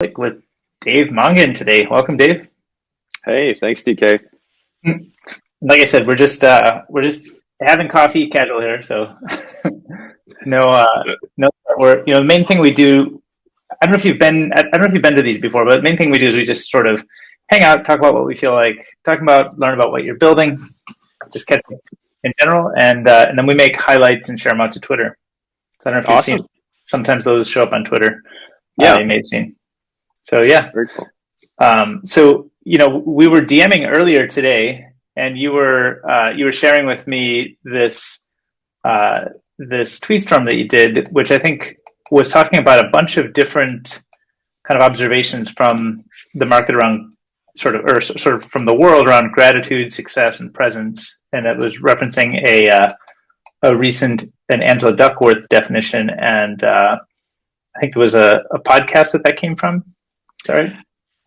With Dave Mongan today. Welcome, Dave. Hey, thanks, DK. Like I said, we're just having coffee, casual here. So no, no. We're the main thing we do. I don't know if you've been to these before, but the main thing we do is we just sort of hang out, talk about what we feel like talking about, learn about what you're building, just catch up in general, and then we make highlights and share them out to Twitter. So I don't know if you've seen. Sometimes those show up on Twitter. Yeah, you may have seen. So yeah. very cool. So we were DMing earlier today, and you were sharing with me this tweet storm that you did, which I think was talking about a bunch of different kind of observations from the market around sort of from the world around gratitude, success, and presence, and it was referencing a recent Angela Duckworth definition, and I think there was a podcast that came from. Sorry.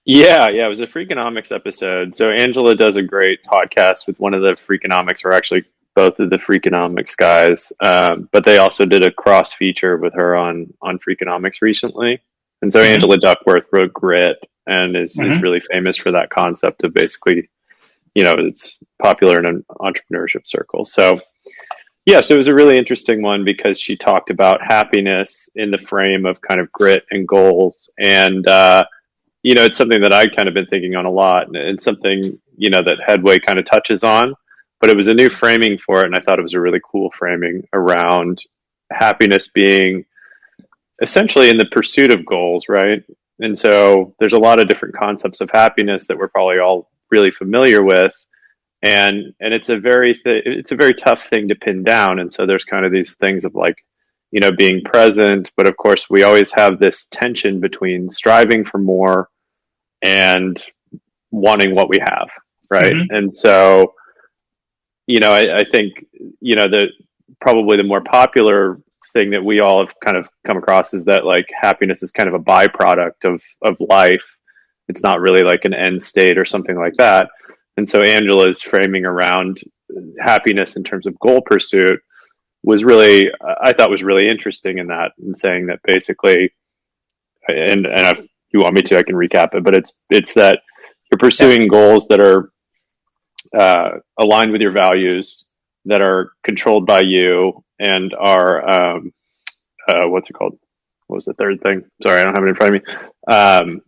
Yeah, it was a Freakonomics episode. So Angela does a great podcast with one of the Freakonomics, or actually both of the Freakonomics guys. But they also did a cross feature with her on Freakonomics recently. And so Angela Duckworth wrote Grit and is really famous for that concept of basically, it's popular in an entrepreneurship circle. So yeah, so it was a really interesting one because she talked about happiness in the frame of kind of grit and goals. And, it's something that I'd kind of been thinking on a lot, and something, that Headway kind of touches on, but it was a new framing for it. And I thought it was a really cool framing around happiness being essentially in the pursuit of goals, right? And so there's a lot of different concepts of happiness that we're probably all really familiar with. And it's a very tough thing to pin down. And so there's kind of these things of like, being present, but of course we always have this tension between striving for more and wanting what we have, right? And so, I think, probably the more popular thing that we all have kind of come across is that like happiness is kind of a byproduct of life. It's not really like an end state or something like that. And so Angela's framing around happiness in terms of goal pursuit I thought was really interesting in that, and saying that basically, and if you want me to, I can recap it, but it's that you're pursuing goals that are aligned with your values, that are controlled by you, and are what's it called? What was the third thing? Sorry, I don't have it in front of me.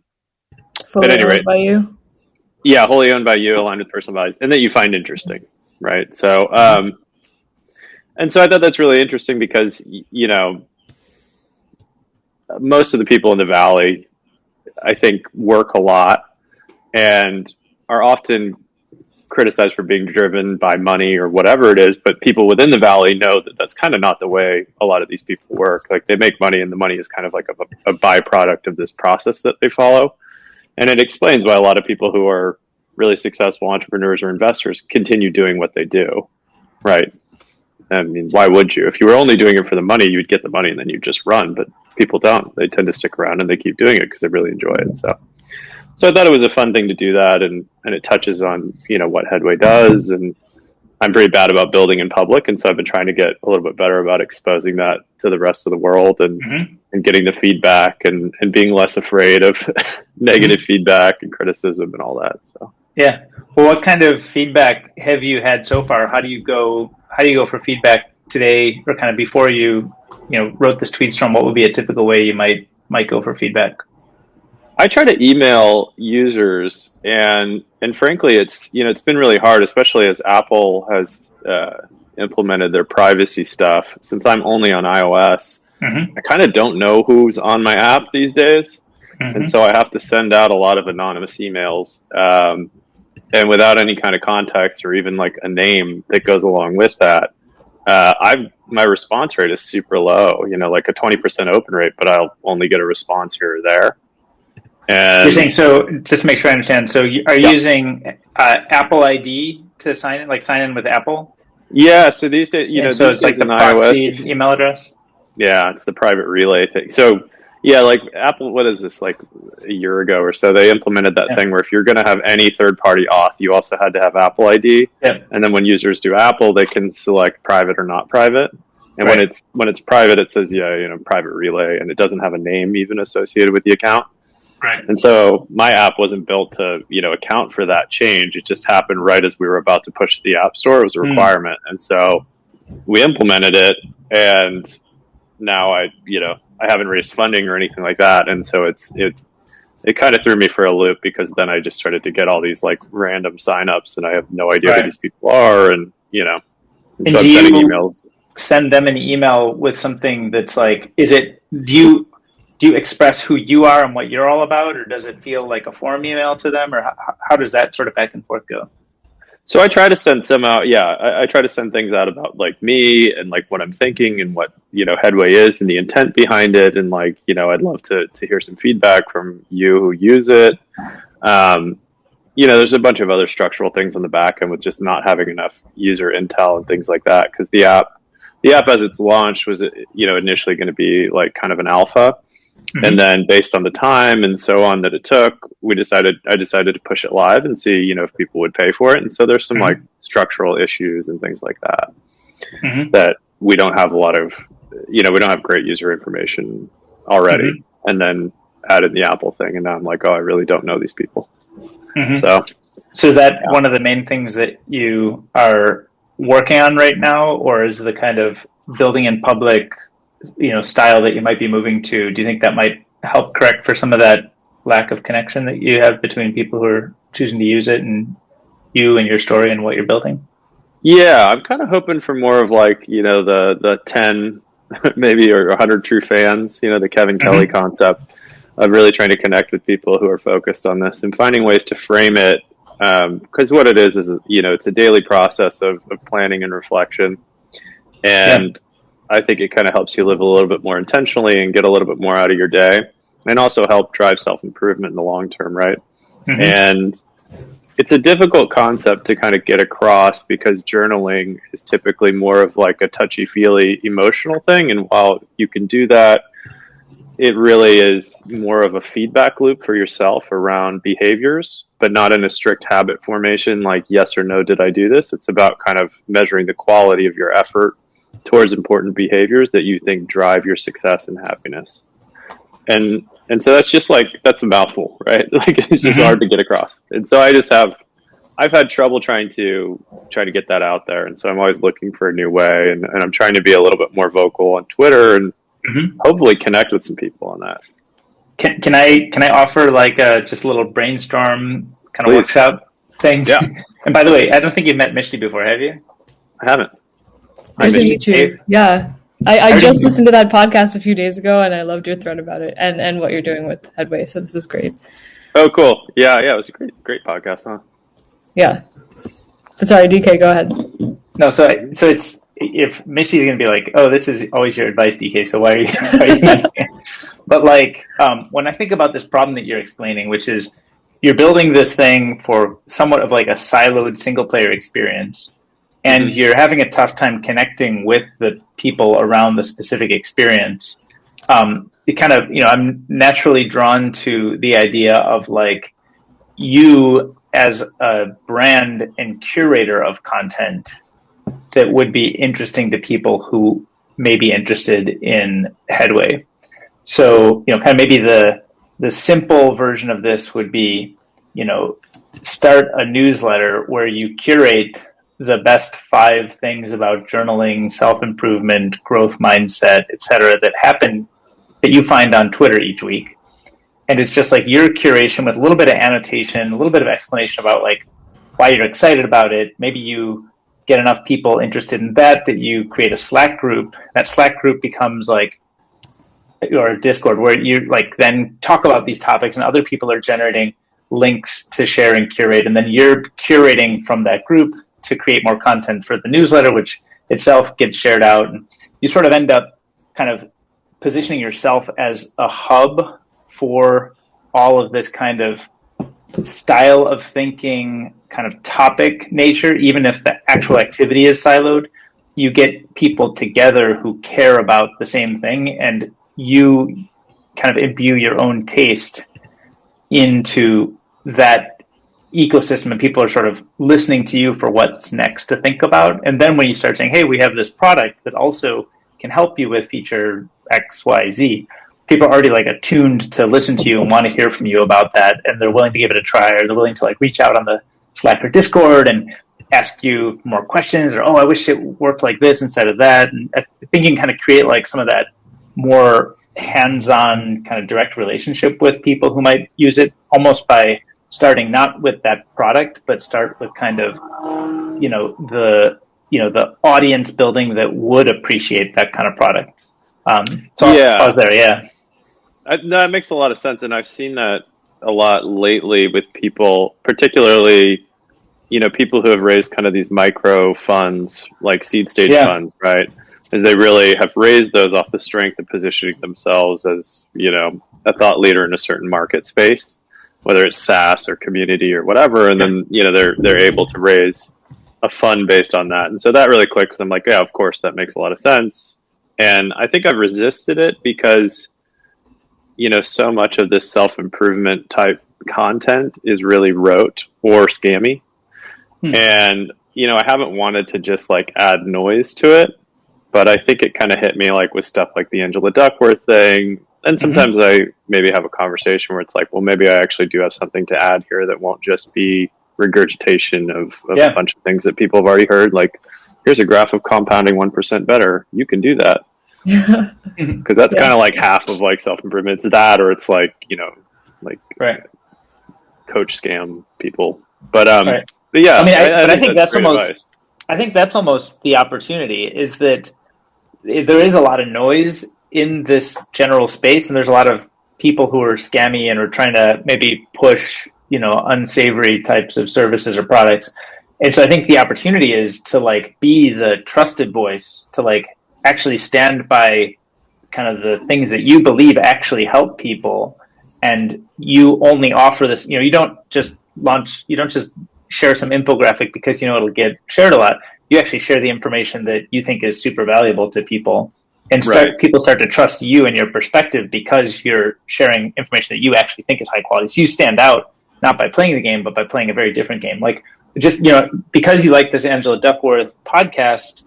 Fully owned by you. Yeah, wholly owned by you, aligned with personal values, and that you find interesting, right? So, and so I thought that's really interesting because, most of the people in the Valley, I think, work a lot and are often criticized for being driven by money or whatever it is. But people within the Valley know that that's kind of not the way a lot of these people work. Like, they make money, and the money is kind of like a byproduct of this process that they follow. And it explains why a lot of people who are really successful entrepreneurs or investors continue doing what they do, right? I mean, why would you? If you were only doing it for the money, you'd get the money and then you'd just run. But people don't. They tend to stick around and they keep doing it because they really enjoy it. So I thought it was a fun thing to do that, and it touches on, what Headway does. And I'm pretty bad about building in public, and so I've been trying to get a little bit better about exposing that to the rest of the world, and getting the feedback, and being less afraid of negative feedback and criticism and all that. So yeah. Well, what kind of feedback have you had so far? How do you go for feedback today, or kind of before you wrote this tweet storm? What would be a typical way you might go for feedback? I try to email users, and frankly, it's been really hard, especially as Apple has implemented their privacy stuff. Since I'm only on iOS, I kind of don't know who's on my app these days, and so I have to send out a lot of anonymous emails, and without any kind of context or even like a name that goes along with that. My response rate is super low, like a 20% open rate, but I'll only get a response here or there. And you're saying, so just to make sure I understand, so you using Apple ID to sign in with Apple? Yeah, so these days, so it's like the proxy email address? Yeah, it's the private relay thing. So yeah, like Apple, what is this, like a year ago or so, they implemented that thing where if you're going to have any third-party auth, you also had to have Apple ID. And then when users do Apple, they can select private or not private. And when it's private, it says, private relay, and it doesn't have a name even associated with the account. Right. And so my app wasn't built to, account for that change. It just happened right as we were about to push the App Store. It was a requirement. And so we implemented it, and now I haven't raised funding or anything like that. And so it kind of threw me for a loop, because then I just started to get all these like random signups, and I have no idea who these people are. And, and so I'm sending emails. Send them an email with something that's like, do you express who you are and what you're all about, or does it feel like a form email to them, or how does that sort of back and forth go? So I try to send some out. Yeah, I try to send things out about like me and like what I'm thinking and what, Headway is and the intent behind it. And like, I'd love to hear some feedback from you who use it. There's a bunch of other structural things on the back end with just not having enough user intel and things like that. Because the app as it's launched was, initially going to be like kind of an alpha. Mm-hmm. And then based on the time and so on that it took, I decided to push it live and see, if people would pay for it. And so there's some like structural issues and things like that, that we don't have a lot of, we don't have great user information already. And then added the Apple thing. And now I'm like, oh, I really don't know these people. So is that one of the main things that you are working on right now, or is the kind of building in public style that you might be moving to? Do you think that might help correct for some of that lack of connection that you have between people who are choosing to use it and you and your story and what you're building? Yeah, I'm kind of hoping for more of like, the 10 maybe or 100 true fans, the Kevin Kelly concept of really trying to connect with people who are focused on this and finding ways to frame it. Because what it is, it's a daily process of planning and reflection. And I think it kind of helps you live a little bit more intentionally and get a little bit more out of your day, and also help drive self-improvement in the long term, right? And it's a difficult concept to kind of get across, because journaling is typically more of like a touchy-feely emotional thing. And while you can do that, it really is more of a feedback loop for yourself around behaviors, but not in a strict habit formation, like yes or no, did I do this? It's about kind of measuring the quality of your effort towards important behaviors that you think drive your success and happiness. And so that's just like, that's a mouthful, right? Like it's just hard to get across. And so I've had trouble trying to get that out there. And so I'm always looking for a new way, and I'm trying to be a little bit more vocal on Twitter and hopefully connect with some people on that. Can I offer like just a little brainstorm kind of workshop thing? Yeah. And by the way, I don't think you've met Mishti before, have you? I haven't. Nice to meet you. Yeah. I just listened to that podcast a few days ago, and I loved your thread about it and what you're doing with Headway. So this is great. Oh, cool. Yeah. It was a great podcast, huh? Yeah. Sorry, DK, go ahead. No, so it's, if Mishti's going to be like, oh, this is always your advice, DK, so why are you not? But like, when I think about this problem that you're explaining, which is you're building this thing for somewhat of like a siloed single player experience, and you're having a tough time connecting with the people around the specific experience, it kind of, I'm naturally drawn to the idea of like you as a brand and curator of content that would be interesting to people who may be interested in Headway. So, kind of maybe the simple version of this would be, start a newsletter where you curate the best 5 things about journaling, self-improvement, growth mindset, etc., that you find on Twitter each week. And it's just like your curation with a little bit of annotation, a little bit of explanation about like why you're excited about it. Maybe you get enough people interested in that you create a Slack group. That Slack group becomes like, or a Discord, where you like then talk about these topics, and other people are generating links to share and curate. And then you're curating from that group to create more content for the newsletter, which itself gets shared out. And you sort of end up kind of positioning yourself as a hub for all of this kind of style of thinking, kind of topic nature. Even if the actual activity is siloed, you get people together who care about the same thing, and you kind of imbue your own taste into that ecosystem, and people are sort of listening to you for what's next to think about. And then when you start saying, hey, we have this product that also can help you with feature X, Y, Z, people are already like attuned to listen to you and want to hear from you about that, and they're willing to give it a try, or they're willing to like reach out on the Slack or Discord and ask you more questions, or oh, I wish it worked like this instead of that. And I think you can kind of create like some of that more hands-on kind of direct relationship with people who might use it, almost by starting not with that product, but start with kind of the audience building that would appreciate that kind of product. So Yeah. I was there. Yeah. That makes a lot of sense. And I've seen that a lot lately with people, particularly, people who have raised kind of these micro funds, like seed stage funds, right? As they really have raised those off the strength of positioning themselves as, a thought leader in a certain market space, whether it's SaaS or community or whatever. And then, they're able to raise a fund based on that. And so that really clicked, because I'm like, yeah, of course, that makes a lot of sense. And I think I've resisted it because, so much of this self-improvement type content is really rote or scammy. And, I haven't wanted to just like add noise to it, but I think it kind of hit me like with stuff like the Angela Duckworth thing. And sometimes I maybe have a conversation where it's like, well, maybe I actually do have something to add here that won't just be regurgitation of a bunch of things that people have already heard. Like, here's a graph of compounding 1% better. You can do that. Because that's kind of like half of like self-improvement. It's that, or it's like, coach scam people. But but yeah, I think that's almost, I think that's almost the opportunity, is that there is a lot of noise in this general space, and there's a lot of people who are scammy and are trying to maybe push, unsavory types of services or products. And so I think the opportunity is to like be the trusted voice, to like actually stand by kind of the things that you believe actually help people. And you only offer this, you don't just share some infographic because it'll get shared a lot. You actually share the information that you think is super valuable to people, and people start to trust you and your perspective because you're sharing information that you actually think is high quality. So you stand out not by playing the game, but by playing a very different game. Like, just because you like this Angela Duckworth podcast,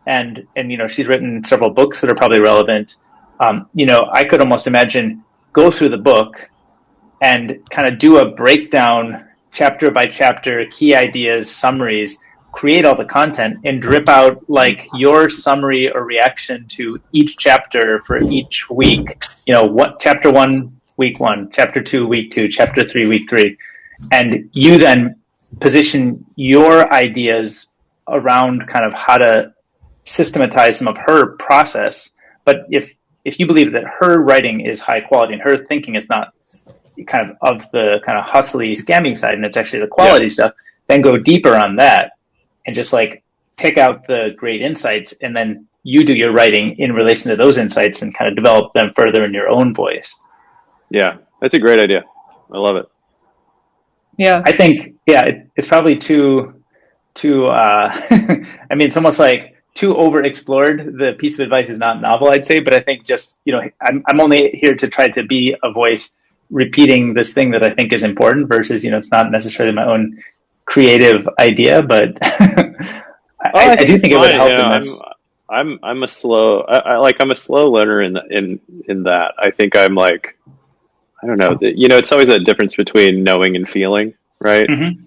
and she's written several books that are probably relevant. I could almost imagine go through the book and kind of do a breakdown, chapter by chapter, key ideas, summaries, create all the content, and drip out like your summary or reaction to each chapter for each week. What chapter 1, week 1, chapter 2, week 2, chapter 3, week 3. And you then position your ideas around kind of how to systematize some of her process. But if you believe that her writing is high quality and her thinking is not kind of the kind of hustly, scamming side, and it's actually the quality stuff, then go deeper on that and just like pick out the great insights, and then you do your writing in relation to those insights and kind of develop them further in your own voice. Yeah, that's a great idea. I love it. Yeah, I think it's probably too I mean, it's almost like too overexplored. The piece of advice is not novel, I'd say, but I think just I'm only here to try to be a voice repeating this thing that I think is important, versus it's not necessarily my own creative idea, but I do think it would help in this. I'm a slow I'm a slow learner in that. I think I'm like, I don't know, it's always that difference between knowing and feeling, right? Mm-hmm.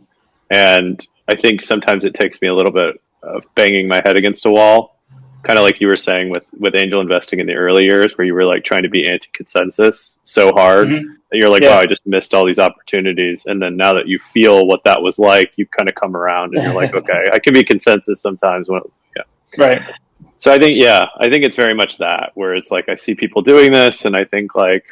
And I think sometimes it takes me a little bit of banging my head against a wall, kind of like you were saying with angel investing in the early years, where you were like trying to be anti-consensus so hard that you're like, wow, I just missed all these opportunities. And then now that you feel what that was like, you kind of come around and you're like, okay, I can be consensus sometimes. Right. So I think it's very much that, where it's like, I see people doing this and I think like,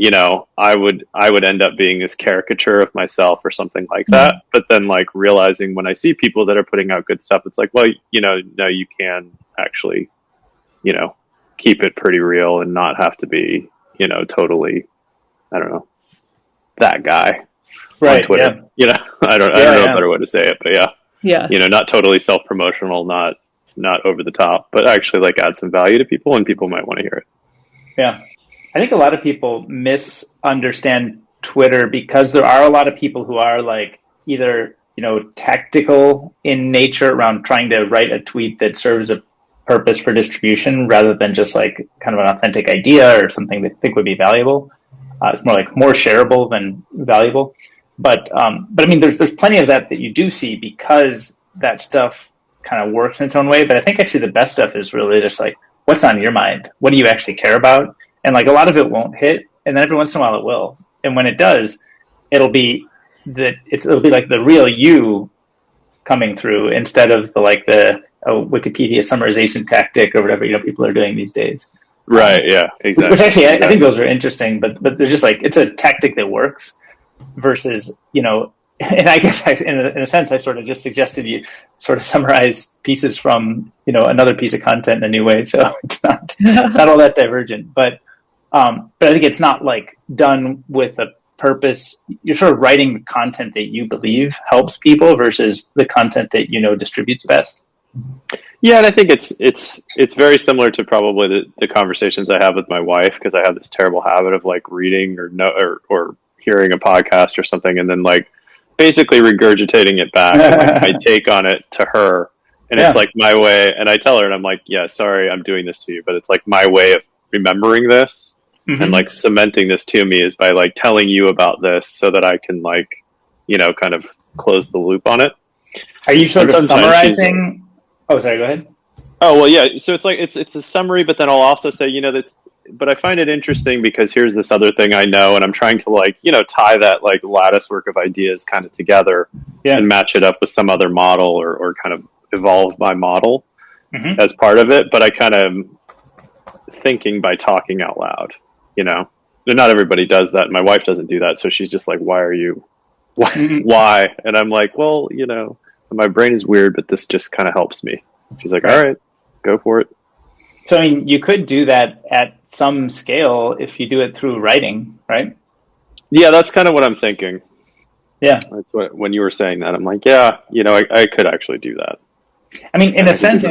I would end up being this caricature of myself or something like that. Mm-hmm. But then like realizing when I see people that are putting out good stuff, it's like, well, no, you can actually, keep it pretty real and not have to be, totally, I don't know, that guy. Right. On Twitter. Yeah. I don't know a better way to say it, but yeah. Not totally self-promotional, not over the top, but actually like add some value to people, and people might want to hear it. Yeah. I think a lot of people misunderstand Twitter because there are a lot of people who are like either, tactical in nature around trying to write a tweet that serves a purpose for distribution rather than just like kind of an authentic idea or something they think would be valuable. It's more like more shareable than valuable. But I mean, there's plenty of that you do see because that stuff kind of works in its own way. But I think actually the best stuff is really just like, what's on your mind? What do you actually care about? And like a lot of it won't hit, and then every once in a while it will. And when it does, it'll be like the real you coming through instead of the Wikipedia summarization tactic or whatever people are doing these days. Right. Yeah. Exactly. Which actually I think those are interesting, but they're just like, it's a tactic that works versus and I guess in a sense I sort of just suggested you sort of summarize pieces from another piece of content in a new way, so it's not all that divergent. But I think it's not like done with a purpose. You're sort of writing the content that you believe helps people versus the content that distributes best. Yeah, and I think it's very similar to probably the conversations I have with my wife, because I have this terrible habit of like reading or hearing a podcast or something and then like basically regurgitating it back and like my take on it to her, and it's like my way. And I tell her, and I'm like, yeah, sorry, I'm doing this to you, but it's like my way of remembering this and like cementing this to me is by like telling you about this so that I can like kind of close the loop on it. Are you sort of summarizing? Oh, sorry, go ahead. Oh, well, yeah. So it's like, it's a summary, but then I'll also say, but I find it interesting because here's this other thing I know, and I'm trying to like, tie that like lattice work of ideas kind of together and match it up with some other model or kind of evolve my model as part of it. But I kind of thinking by talking out loud, and not everybody does that. My wife doesn't do that. So she's just like, why? And I'm like, well, my brain is weird, but this just kind of helps me. She's like, all right, go for it. So, I mean, you could do that at some scale if you do it through writing, right? Yeah, that's kind of what I'm thinking. Yeah. That's when you were saying that, I'm like, yeah, I could actually do that. I mean, in a sense,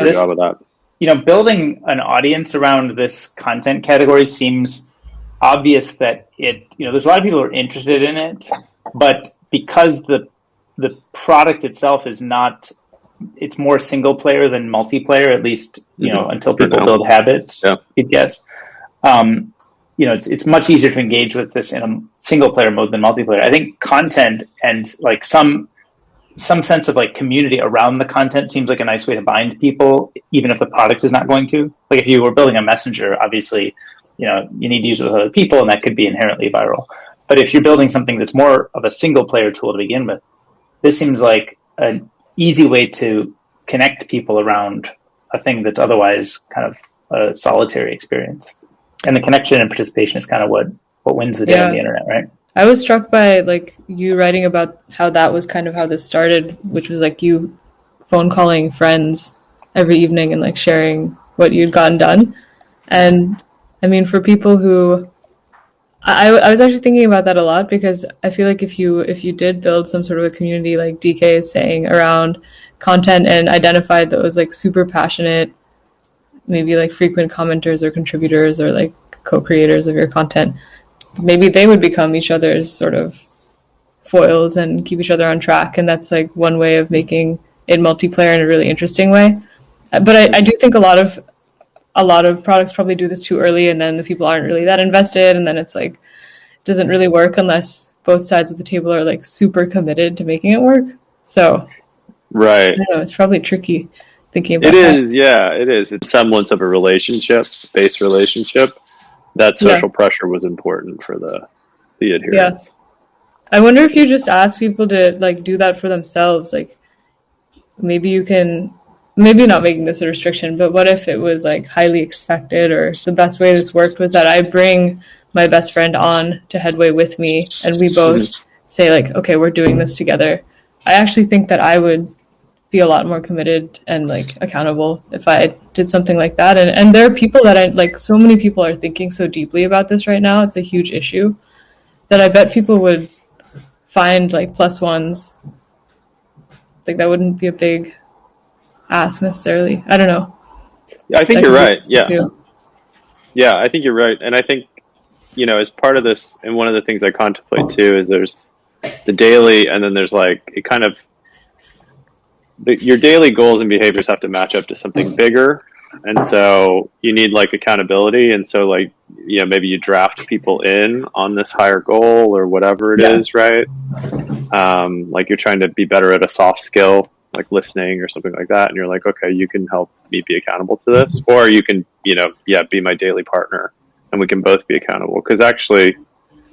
building an audience around this content category seems obvious that there's a lot of people who are interested in it, but because the product itself is not, it's more single player than multiplayer, at least, until people build habits, you'd guess. It's much easier to engage with this in a single player mode than multiplayer. I think content and like some sense of like community around the content seems like a nice way to bind people, even if the product is not going to. Like if you were building a messenger, obviously, you need to use it with other people, and that could be inherently viral. But if you're building something that's more of a single player tool to begin with, this seems like an easy way to connect people around a thing that's otherwise kind of a solitary experience. And the connection and participation is kind of what wins the day on the internet, right? I was struck by like you writing about how that was kind of how this started, which was like you phone calling friends every evening and like sharing what you'd gotten done. And I mean, for people who I was actually thinking about that a lot, because I feel like if you did build some sort of a community like DK is saying around content and identified those like super passionate, maybe like frequent commenters or contributors or like co-creators of your content, maybe they would become each other's sort of foils and keep each other on track. And that's like one way of making it multiplayer in a really interesting way. But I do think a lot of products probably do this too early, and then the people aren't really that invested, and then it's like it doesn't really work unless both sides of the table are like super committed to making it work. So right, I don't know, it's probably tricky thinking about it. It is, yeah, it is. It's semblance of a based relationship. That social pressure was important for the adherence. Yeah. I wonder if you just ask people to like do that for themselves. Like maybe you can. Maybe not making this a restriction, but what if it was like highly expected, or the best way this worked was that I bring my best friend on to Headway with me and we both say like, okay, we're doing this together. I actually think that I would be a lot more committed and like accountable if I did something like that. And there are people that I like, so many people are thinking so deeply about this right now. It's a huge issue that I bet people would find like plus ones. Like that wouldn't be a big ask necessarily. I don't know. Yeah, I think you're right. Yeah, I think you're right. And I think, as part of this, and one of the things I contemplate too, is there's the daily, and then there's like, it kind of, your daily goals and behaviors have to match up to something bigger. And so you need like accountability. And so like, maybe you draft people in on this higher goal or whatever it is, right? Like you're trying to be better at a soft skill, like listening or something like that. And you're like, okay, you can help me be accountable to this, or you can, be my daily partner and we can both be accountable. Cause actually,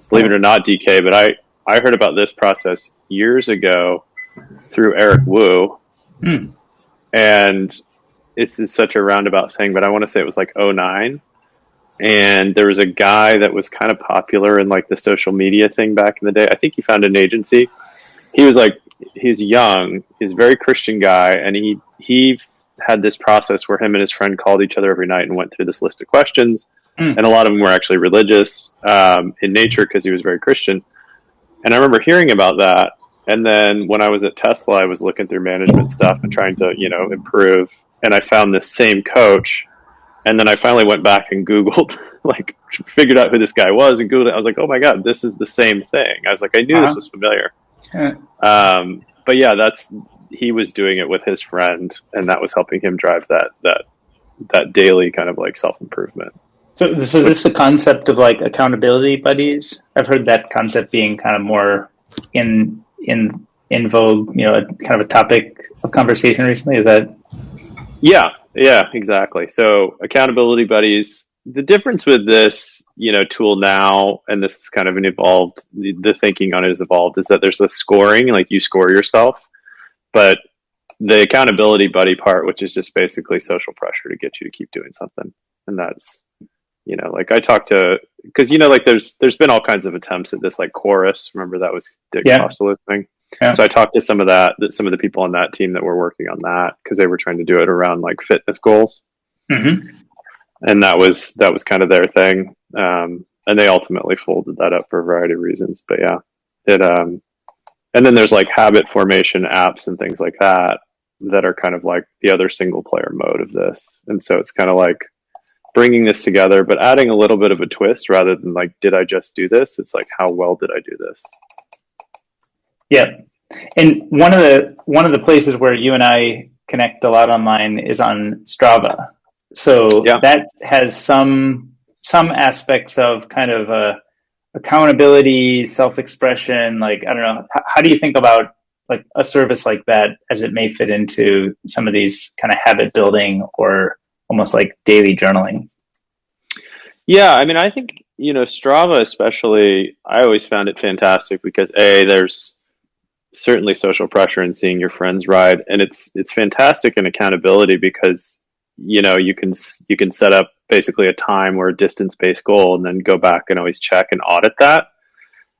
believe it or not, DK, but I heard about this process years ago through Eric Wu. And this is such a roundabout thing, but I want to say it was like '09. And there was a guy that was kind of popular in like the social media thing back in the day. I think he founded an agency. He's young, he's a very Christian guy. And he had this process where him and his friend called each other every night and went through this list of questions. And a lot of them were actually religious in nature because he was very Christian. And I remember hearing about that. And then when I was at Tesla, I was looking through management stuff and trying to, improve. And I found this same coach. And then I finally went back and Googled, like, figured out who this guy was and Googled it. I was like, oh my God, this is the same thing. I was like, I knew this was familiar. But yeah, he was doing it with his friend, and that was helping him drive that daily kind of like self-improvement. So is this the concept of like accountability buddies? I've heard that concept being kind of more in vogue, kind of a topic of conversation recently. Is that? Yeah, exactly. So accountability buddies, the difference with this, tool now, and this is kind of an evolved, the thinking on it has evolved, is that there's the scoring, like you score yourself, but the accountability buddy part, which is just basically social pressure to get you to keep doing something. And that's, like I talked to, because, like there's been all kinds of attempts at this, like Chorus, remember that was Dick Costolo's thing. Yeah. So I talked to some of the people on that team that were working on that because they were trying to do it around like fitness goals. And that was kind of their thing. And they ultimately folded that up for a variety of reasons, but yeah, and then there's like habit formation apps and things like that are kind of like the other single player mode of this. And so it's kind of like bringing this together, but adding a little bit of a twist rather than like, did I just do this? It's like, how well did I do this? Yeah. And one of the places where you and I connect a lot online is on Strava. So that has some aspects of kind of accountability, self-expression. Like, I don't know, how do you think about like a service like that as it may fit into some of these kind of habit building or almost like daily journaling? Yeah, I mean, I think, Strava especially, I always found it fantastic because there's certainly social pressure in seeing your friends ride, and it's fantastic in accountability because you can set up basically a time or a distance-based goal and then go back and always check and audit that.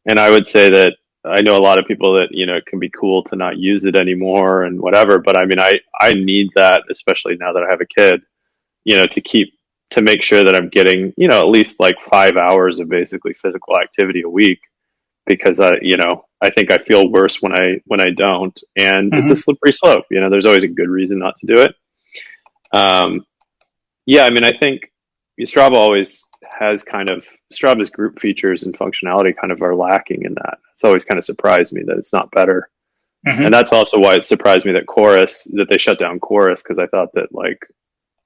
And I would say that I know a lot of people that it can be cool to not use it anymore and whatever, but I mean I need that, especially now that I have a kid, to make sure that I'm getting at least like 5 hours of basically physical activity a week, because I think I feel worse when I don't, and it's a slippery slope. There's always a good reason not to do it. I mean, I think Strava always has Strava's group features and functionality kind of are lacking in that. It's always kind of surprised me that it's not better. And that's also why it surprised me that they shut down Chorus, because I thought that, like,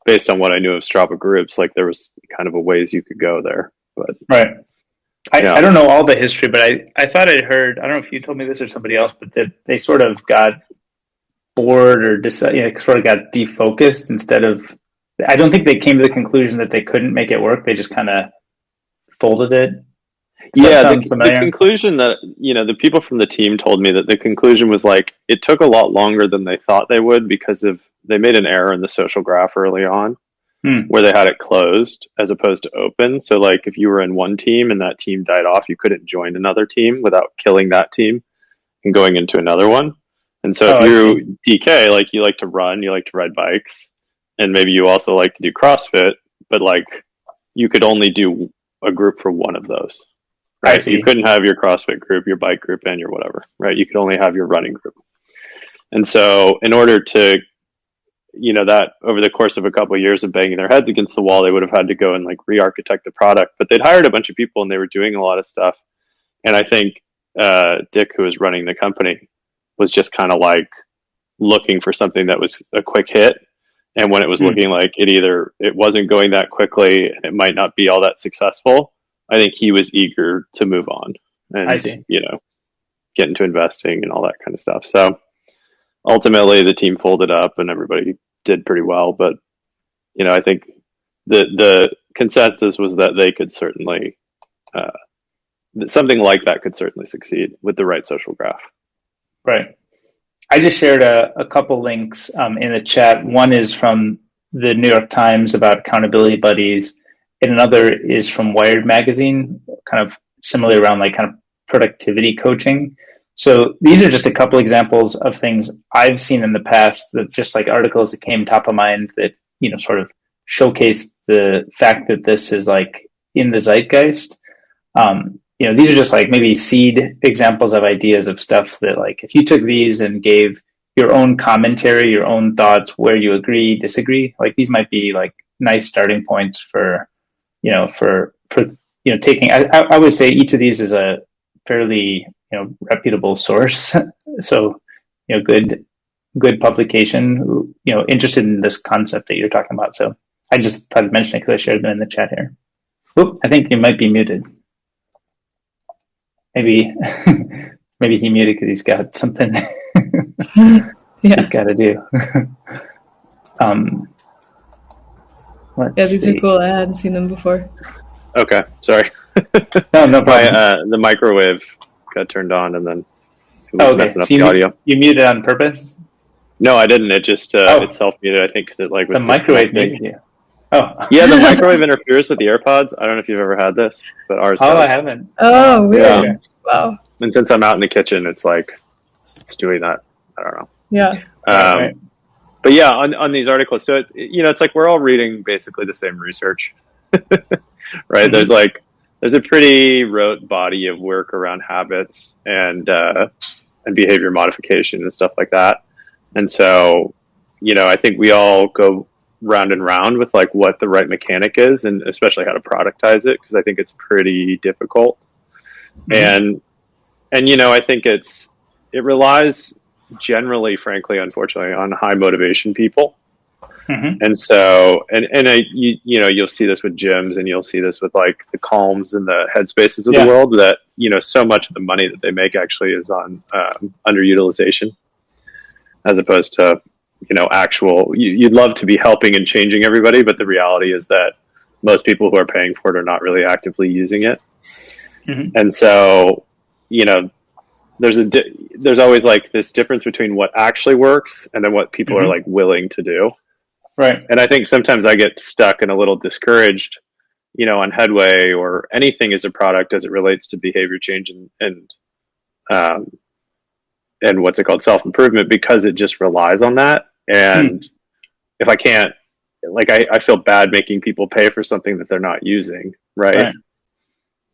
based on what I knew of Strava groups, like there was kind of a ways you could go there. But right. I don't know all the history, but I thought I'd heard, I don't know if you told me this or somebody else, but that they sort of got bored or sort of got defocused instead of, I don't think they came to the conclusion that they couldn't make it work. They just kind of folded it. The conclusion that, the people from the team told me that the conclusion was like, it took a lot longer than they thought they would because they made an error in the social graph early on where they had it closed as opposed to open. So like if you were in one team and that team died off, you couldn't join another team without killing that team and going into another one. And so if you're DK, like you like to run, you like to ride bikes, and maybe you also like to do CrossFit, but like you could only do a group for one of those. Right. You couldn't have your CrossFit group, your bike group, and your whatever, right? You could only have your running group. And so in order to, that over the course of a couple of years of banging their heads against the wall, they would have had to go and like re-architect the product, but they'd hired a bunch of people and they were doing a lot of stuff. And I think Dick, who was running the company, was just kind of like looking for something that was a quick hit And when it was looking like it wasn't going that quickly and it might not be all that successful, I think he was eager to move on and, I see. get into investing and all that kind of stuff. So ultimately the team folded up and everybody did pretty well. But, I think the consensus was that they could certainly, something like that could certainly succeed with the right social graph. Right. I just shared a couple links in the chat. One is from the New York Times about accountability buddies, and another is from Wired magazine, kind of similarly around like kind of productivity coaching. So these are just a couple examples of things I've seen in the past, that just like articles that came top of mind that, sort of showcase the fact that this is like in the zeitgeist. These are just like maybe seed examples of ideas of stuff that, like, if you took these and gave your own commentary, your own thoughts, where you agree, disagree, like these might be like nice starting points for taking. I would say each of these is a fairly reputable source. So good publication. Interested in this concept that you're talking about. So I just thought I'd mention it because I shared them in the chat here. Oop, I think you might be muted. Maybe he muted because he's got something he's got to do. These are cool. I hadn't seen them before. Okay, sorry. No problem. The microwave got turned on and then it was messing up the audio. You muted on purpose? No, I didn't. It just it self-muted, I think, because it was the microwave muted you. Oh. Yeah, the microwave interferes with the AirPods. I don't know if you've ever had this, but ours does. I haven't. Oh, weird. Yeah. Wow. And since I'm out in the kitchen, it's doing that. I don't know. Yeah. Right. But yeah, on these articles, so it's like we're all reading basically the same research, right? Mm-hmm. There's a pretty rote body of work around habits and behavior modification and stuff like that. And so, I think we all go round and round with like what the right mechanic is, and especially how to productize it, because I think it's pretty difficult. Mm-hmm. And I think it relies generally, frankly, unfortunately, on high motivation people. Mm-hmm. And so, you'll see this with gyms, and you'll see this with like the Calms and the Headspaces of the world, that, so much of the money that they make actually is on underutilization, as opposed to, you'd love to be helping and changing everybody, but the reality is that most people who are paying for it are not really actively using it. Mm-hmm. And so, there's always like this difference between what actually works and then what people mm-hmm. are like willing to do. Right. And I think sometimes I get stuck and a little discouraged, on Headway or anything as a product as it relates to behavior change and what's it called, self-improvement, because it just relies on that. And if I can't, like, I feel bad making people pay for something that they're not using. Right.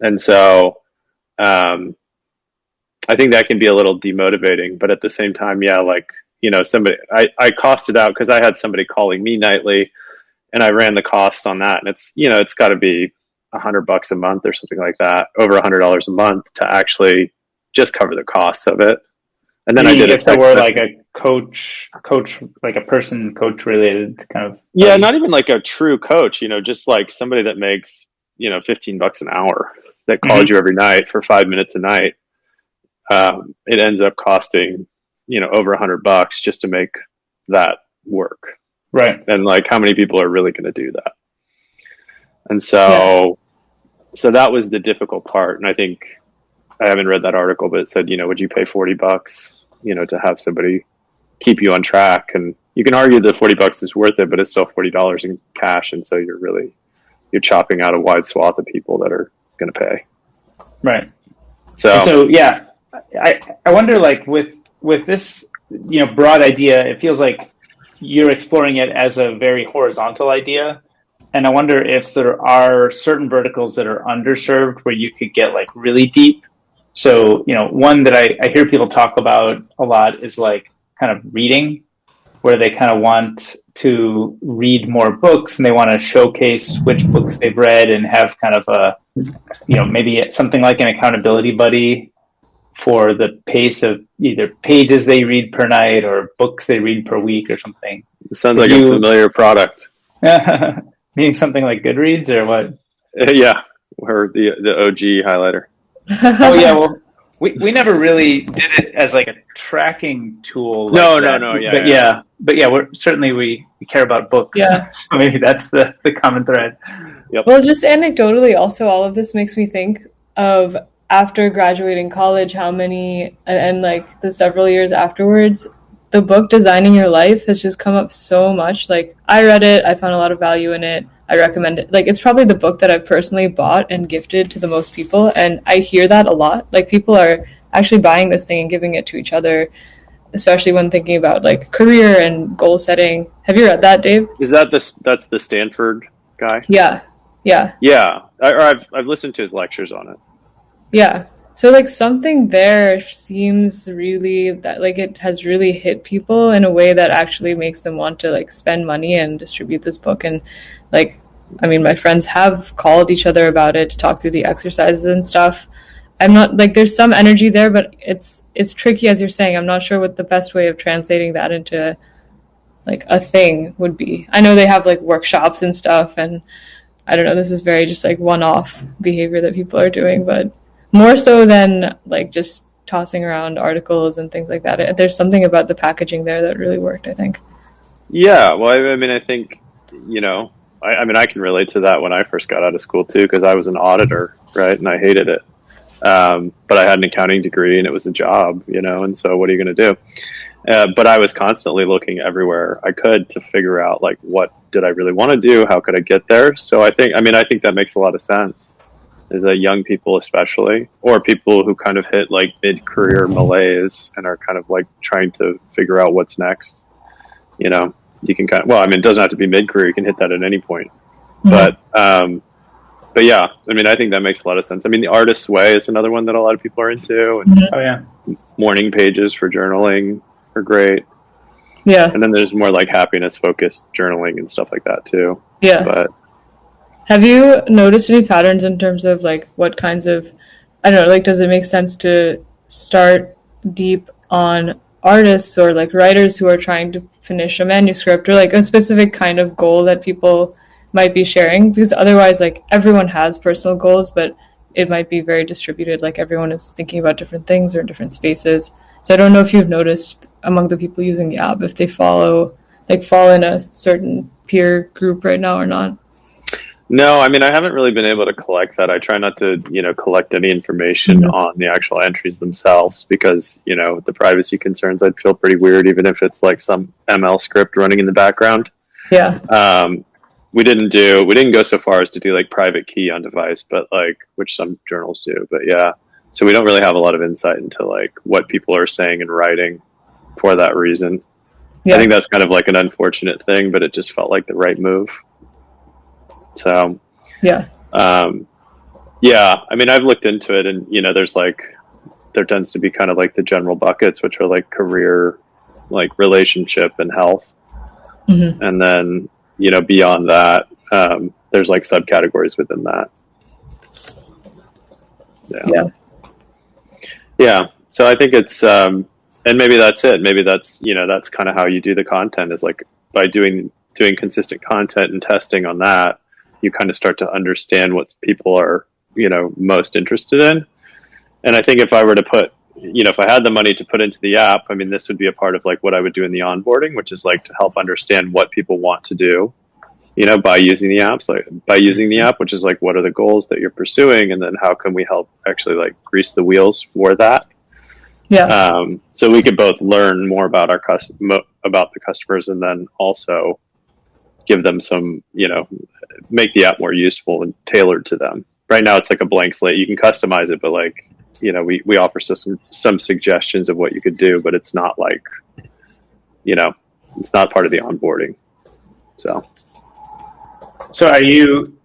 And so, I think that can be a little demotivating, but at the same time, somebody, I costed out because I had somebody calling me nightly, and I ran the costs on that. And it's got to be $100 a month or something like that, over $100 a month to actually just cover the costs of it. And then I did it. We're like a coach, like a person coach related kind of. Yeah. Not even like a true coach, just like somebody that makes, $15 an hour that calls mm-hmm. you every night for 5 minutes a night. It ends up costing, over $100 just to make that work. Right. And like, how many people are really going to do that? And so that was the difficult part. And I think, I haven't read that article, but it said, would you pay $40, to have somebody keep you on track? And you can argue that $40 is worth it, but it's still $40 in cash. And so you're chopping out a wide swath of people that are going to pay. Right. So yeah, I wonder, like, with this, broad idea, it feels like you're exploring it as a very horizontal idea. And I wonder if there are certain verticals that are underserved where you could get like really deep. So, one that I hear people talk about a lot is like kind of reading, where they kind of want to read more books and they want to showcase which books they've read and have kind of a, maybe something like an accountability buddy, for the pace of either pages they read per night or books they read per week or something. It sounds like a familiar product. Meaning something like Goodreads or what? Yeah, or the OG highlighter. Oh yeah, well, we never really did it as like a tracking tool. No, yeah. But yeah, we care about books. Yeah. So maybe that's the common thread. Yep. Well, just anecdotally, also, all of this makes me think of after graduating college, how many, and like the several years afterwards, the book Designing Your Life has just come up so much. Like, I read it, I found a lot of value in it. I recommend it. Like, it's probably the book that I've personally bought and gifted to the most people. And I hear that a lot. Like, people are actually buying this thing and giving it to each other, especially when thinking about like career and goal setting. Have you read that, Dave? Is that that's the Stanford guy? Yeah. I've listened to his lectures on it. Yeah. So like something there seems really that like it has really hit people in a way that actually makes them want to like spend money and distribute this book. And like, I mean, my friends have called each other about it to talk through the exercises and stuff. I'm not like there's some energy there, but it's tricky, as you're saying. I'm not sure what the best way of translating that into like a thing would be. I know they have like workshops and stuff, and I don't know, this is very just like one-off behavior that people are doing, but more so than like just tossing around articles and things like that. There's something about the packaging there that really worked, I think. Yeah, well, I mean, I think, I mean, I can relate to that when I first got out of school too, because I was an auditor, right? And I hated it. But I had an accounting degree and it was a job, and so what are you going to do? But I was constantly looking everywhere I could to figure out like, what did I really want to do? How could I get there? So I think that makes a lot of sense, is that young people especially, or people who kind of hit like mid-career malaise and are kind of like trying to figure out what's next. You can it doesn't have to be mid-career. You can hit that at any point. Mm-hmm. But yeah, I mean, I think that makes a lot of sense. I mean, the Artist's Way is another one that a lot of people are into. And oh yeah, morning pages for journaling are great. Yeah. And then there's more like happiness focused journaling and stuff like that too. Yeah. But have you noticed any patterns in terms of like what kinds of, I don't know, like does it make sense to start deep on artists or like writers who are trying to finish a manuscript, or like a specific kind of goal that people might be sharing? Because otherwise, like everyone has personal goals, but it might be very distributed. Like everyone is thinking about different things or different spaces. So I don't know if you've noticed among the people using the app if they fall in a certain peer group right now or not. No, I mean, I haven't really been able to collect that. I try not to, collect any information mm-hmm. on the actual entries themselves because, the privacy concerns, I'd feel pretty weird, even if it's like some ML script running in the background. Yeah. We didn't go so far as to do like private key on device, but like, which some journals do, but yeah. So we don't really have a lot of insight into like what people are saying and writing for that reason. Yeah. I think that's kind of like an unfortunate thing, but it just felt like the right move. So, yeah. Yeah, I mean, I've looked into it and, there tends to be kind of like the general buckets, which are like career, like relationship and health. Mm-hmm. And then, beyond that, there's like subcategories within that. Yeah. Yeah. So I think it's, and maybe that's it. Maybe that's, that's kind of how you do the content, is like by doing consistent content and testing on that, you kind of start to understand what people are, most interested in. And I think if I were to put, if I had the money to put into the app, I mean, this would be a part of like what I would do in the onboarding, which is like to help understand what people want to do, by using the app, which is like, what are the goals that you're pursuing? And then how can we help actually like grease the wheels for that? Yeah. So we could both learn more about about the customers, and then also give them some, make the app more useful and tailored to them. Right now it's like a blank slate. You can customize it, but like, we offer some suggestions of what you could do, but it's not like, it's not part of the onboarding. So are you,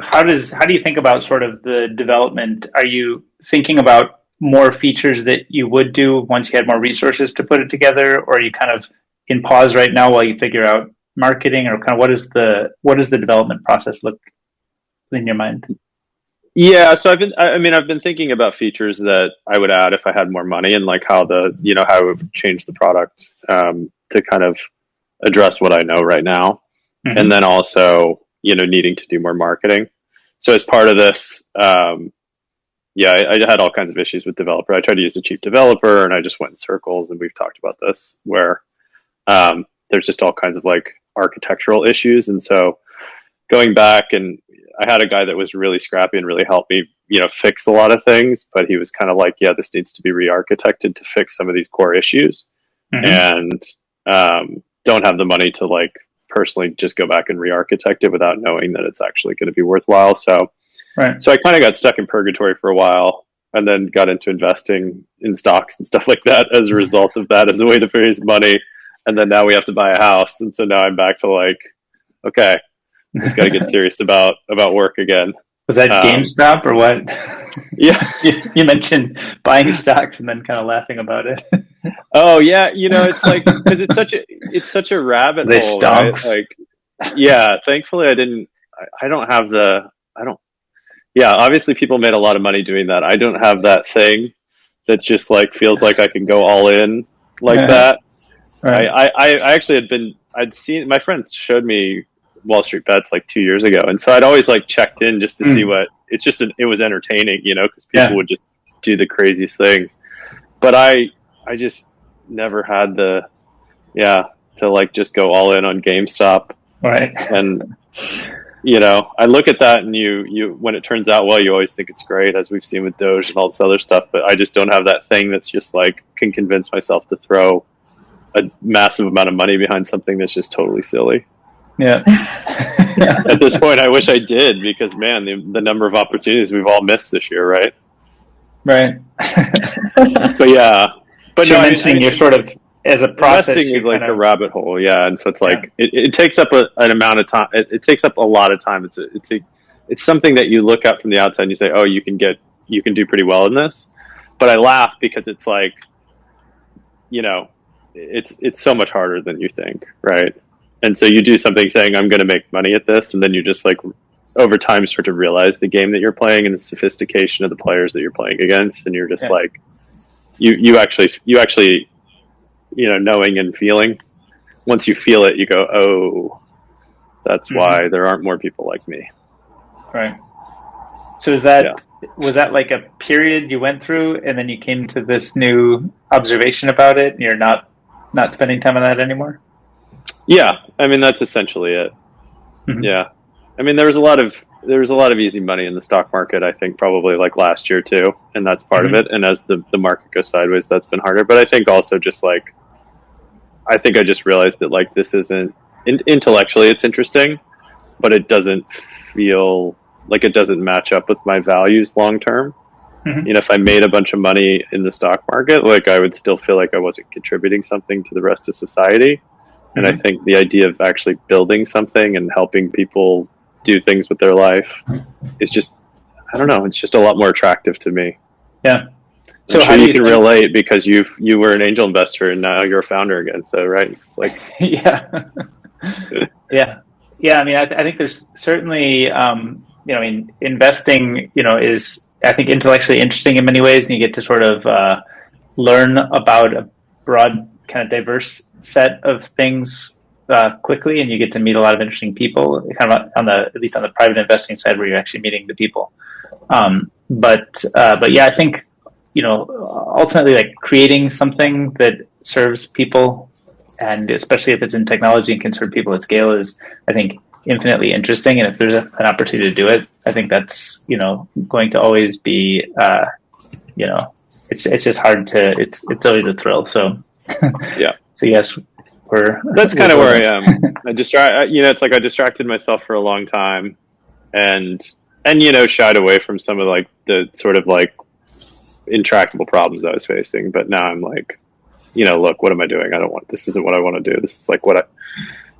how do you think about sort of the development? Are you thinking about more features that you would do once you had more resources to put it together? Or are you kind of in pause right now while you figure out marketing, or kind of what does the development process look in your mind? Yeah, so I've been thinking about features that I would add if I had more money, and like how how I would change the product to kind of address what I know right now, and Mm-hmm. then also needing to do more marketing. So as part of this, yeah, I had all kinds of issues with developer. I tried to use a cheap developer, and I just went in circles. And we've talked about this, where there's just all kinds of like architectural issues, and so going back, and I had a guy that was really scrappy and really helped me, fix a lot of things. But he was kind of like, yeah, this needs to be re-architected to fix some of these core issues, Mm-hmm. and don't have the money to like personally just go back and re-architect it without knowing that it's actually going to be worthwhile. So Right. I kind of got stuck in purgatory for a while, and then got into investing in stocks and stuff like that as a result of that, as a way to raise money. And then now we have to buy a house, and so now I'm back to like, okay, we've got to get serious about work again. Was that GameStop or what? Yeah. You mentioned buying stocks and then kind of laughing about it. Oh yeah, it's like, because it's such a rabbit They hole, right? stonks. Like, yeah. Thankfully, I don't have the. I don't. Yeah, obviously, people made a lot of money doing that. I don't have that thing that just like feels like I can go all in like that. Right. I actually I'd seen, my friends showed me Wall Street Bets like 2 years ago, and so I'd always like checked in just to see what it was entertaining, because people would just do the craziest things. But I just never had to like just go all in on GameStop. Right. And I look at that, and you when it turns out well, you always think it's great, as we've seen with Doge and all this other stuff. But I just don't have that thing that's just like can convince myself to throw a massive amount of money behind something that's just totally silly. Yeah. At this point, I wish I did, because man, the number of opportunities we've all missed this year, right? Right. But yeah, but so you're mentioning you're sort of, as a process, investing is like a rabbit hole, yeah, and so it's like it takes up an amount of time. It takes up a lot of time. It's something that you look at from the outside and you say, oh, you can do pretty well in this. But I laugh because it's like, it's so much harder than you think, right? And so you do something saying, I'm going to make money at this, and then you just like over time start to realize the game that you're playing and the sophistication of the players that you're playing against, and you're just like, you actually knowing and feeling, once you feel it, you go, oh, that's why there aren't more people like me. Right. So was that like a period you went through, and then you came to this new observation about it, and you're not spending time on that anymore? Yeah, I mean, that's essentially it. Mm-hmm. Yeah, I mean, there was a lot of easy money in the stock market, I think, probably like last year too, and that's part of it. And as the market goes sideways, that's been harder. But I think also just like, I think I just realized that like this isn't intellectually, it's interesting, but it doesn't feel like it doesn't match up with my values long term. Mm-hmm. If I made a bunch of money in the stock market, like I would still feel like I wasn't contributing something to the rest of society. And I think the idea of actually building something and helping people do things with their life is just, I don't know, it's just a lot more attractive to me. Yeah. So how do you can relate, because you were an angel investor and now you're a founder again. So, right. It's like, yeah. I mean, I think there's certainly, investing, is, I think, intellectually interesting in many ways, and you get to sort of learn about a broad kind of diverse set of things quickly, and you get to meet a lot of interesting people, kind of at least on the private investing side, where you're actually meeting the people. But yeah, I think ultimately, like, creating something that serves people, and especially if it's in technology and can serve people at scale, is, I think, infinitely interesting. And if there's an opportunity to do it, I think that's going to always be it's just hard to it's always a thrill. So yeah. So yes, that's kind of where I am. It's like I distracted myself for a long time, and shied away from some of like the sort of like intractable problems I was facing. But now I'm like, look, what am I doing? This isn't what I want to do. This is like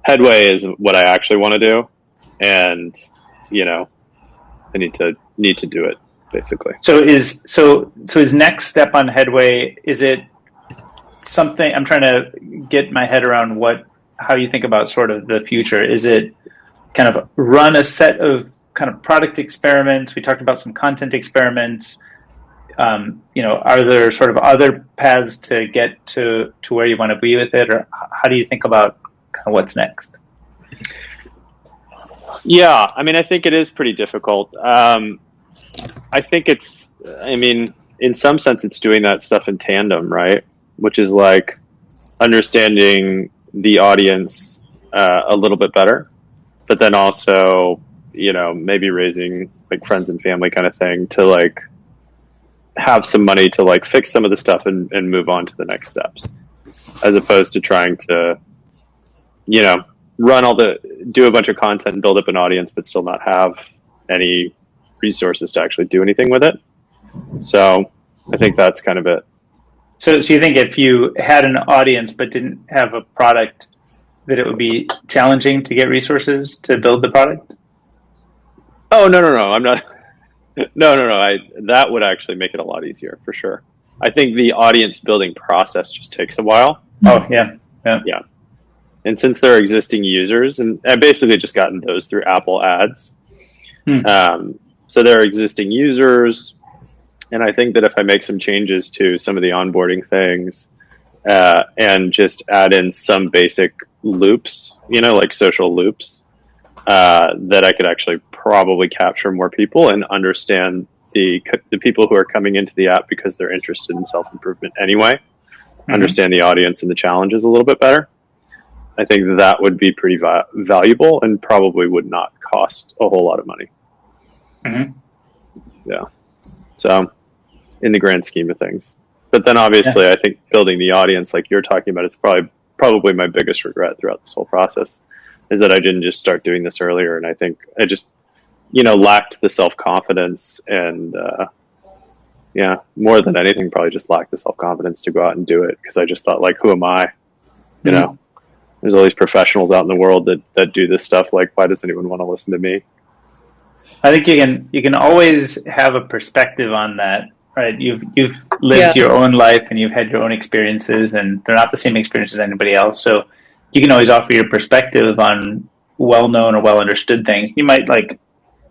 Headway is what I actually want to do, and I need to do it, basically. So his next step on Headway, is it something, I'm trying to get my head around how you think about sort of the future. Is it kind of run a set of kind of product experiments. We talked about some content experiments. Are there sort of other paths to get to where you want to be with it, or how do you think about kind of what's next? Yeah, I mean, I think it is pretty difficult. I think in some sense, it's doing that stuff in tandem, right? Which is like understanding the audience a little bit better, but then also, maybe raising like friends and family kind of thing to like have some money to like fix some of the stuff and move on to the next steps, as opposed to trying to, do a bunch of content and build up an audience, but still not have any resources to actually do anything with it. So I think that's kind of it. So you think if you had an audience but didn't have a product, that it would be challenging to get resources to build the product? Oh, no. I'm not. No. That would actually make it a lot easier for sure. I think the audience building process just takes a while. Oh, yeah. And since there are existing users, and I basically just gotten those through Apple ads. So there are existing users. And I think that if I make some changes to some of the onboarding things and just add in some basic loops, like social loops, that I could actually probably capture more people and understand the people who are coming into the app because they're interested in self-improvement anyway, understand the audience and the challenges a little bit better. I think that would be pretty valuable and probably would not cost a whole lot of money. Yeah. So in the grand scheme of things, but then obviously I think building the audience like you're talking about is probably my biggest regret throughout this whole process, is that I didn't just start doing this earlier. And I think I just, lacked the self-confidence and, more than anything, probably just lacked the self-confidence to go out and do it. Cause I just thought like, who am I? There's all these professionals out in the world that do this stuff. Like, why does anyone want to listen to me? I think you can always have a perspective on that, right? You've lived your own life and you've had your own experiences, and they're not the same experiences as anybody else. So you can always offer your perspective on well-known or well-understood things. You might like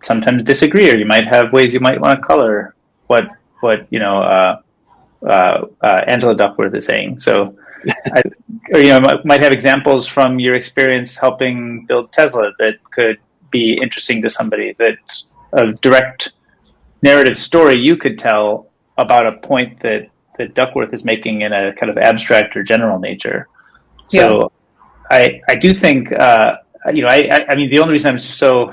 sometimes disagree, or you might have ways you might want to color what Angela Duckworth is saying. So, might have examples from your experience helping build Tesla that could be interesting to somebody, that a direct narrative story you could tell about a point that Duckworth is making in a kind of abstract or general nature. So I do think, I mean, the only reason I'm so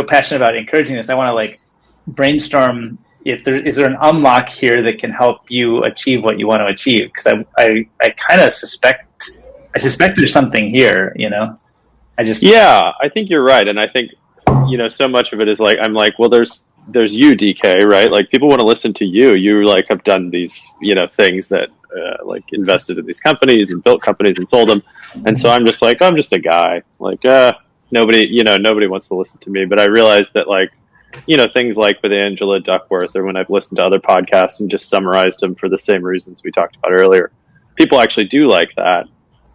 passionate about encouraging this, I want to like brainstorm if is there an unlock here that can help you achieve what you want to achieve? Because I kind of suspect there's something here, I think you're right. And I think, so much of it is like, I'm like, well, there's you, DK, right? Like people want to listen to you. You like have done these, things that like invested in these companies and built companies and sold them. And so I'm just like, I'm just a guy. Like, nobody wants to listen to me. But I realized that like, things like with Angela Duckworth, or when I've listened to other podcasts and just summarized them for the same reasons we talked about earlier, people actually do like that.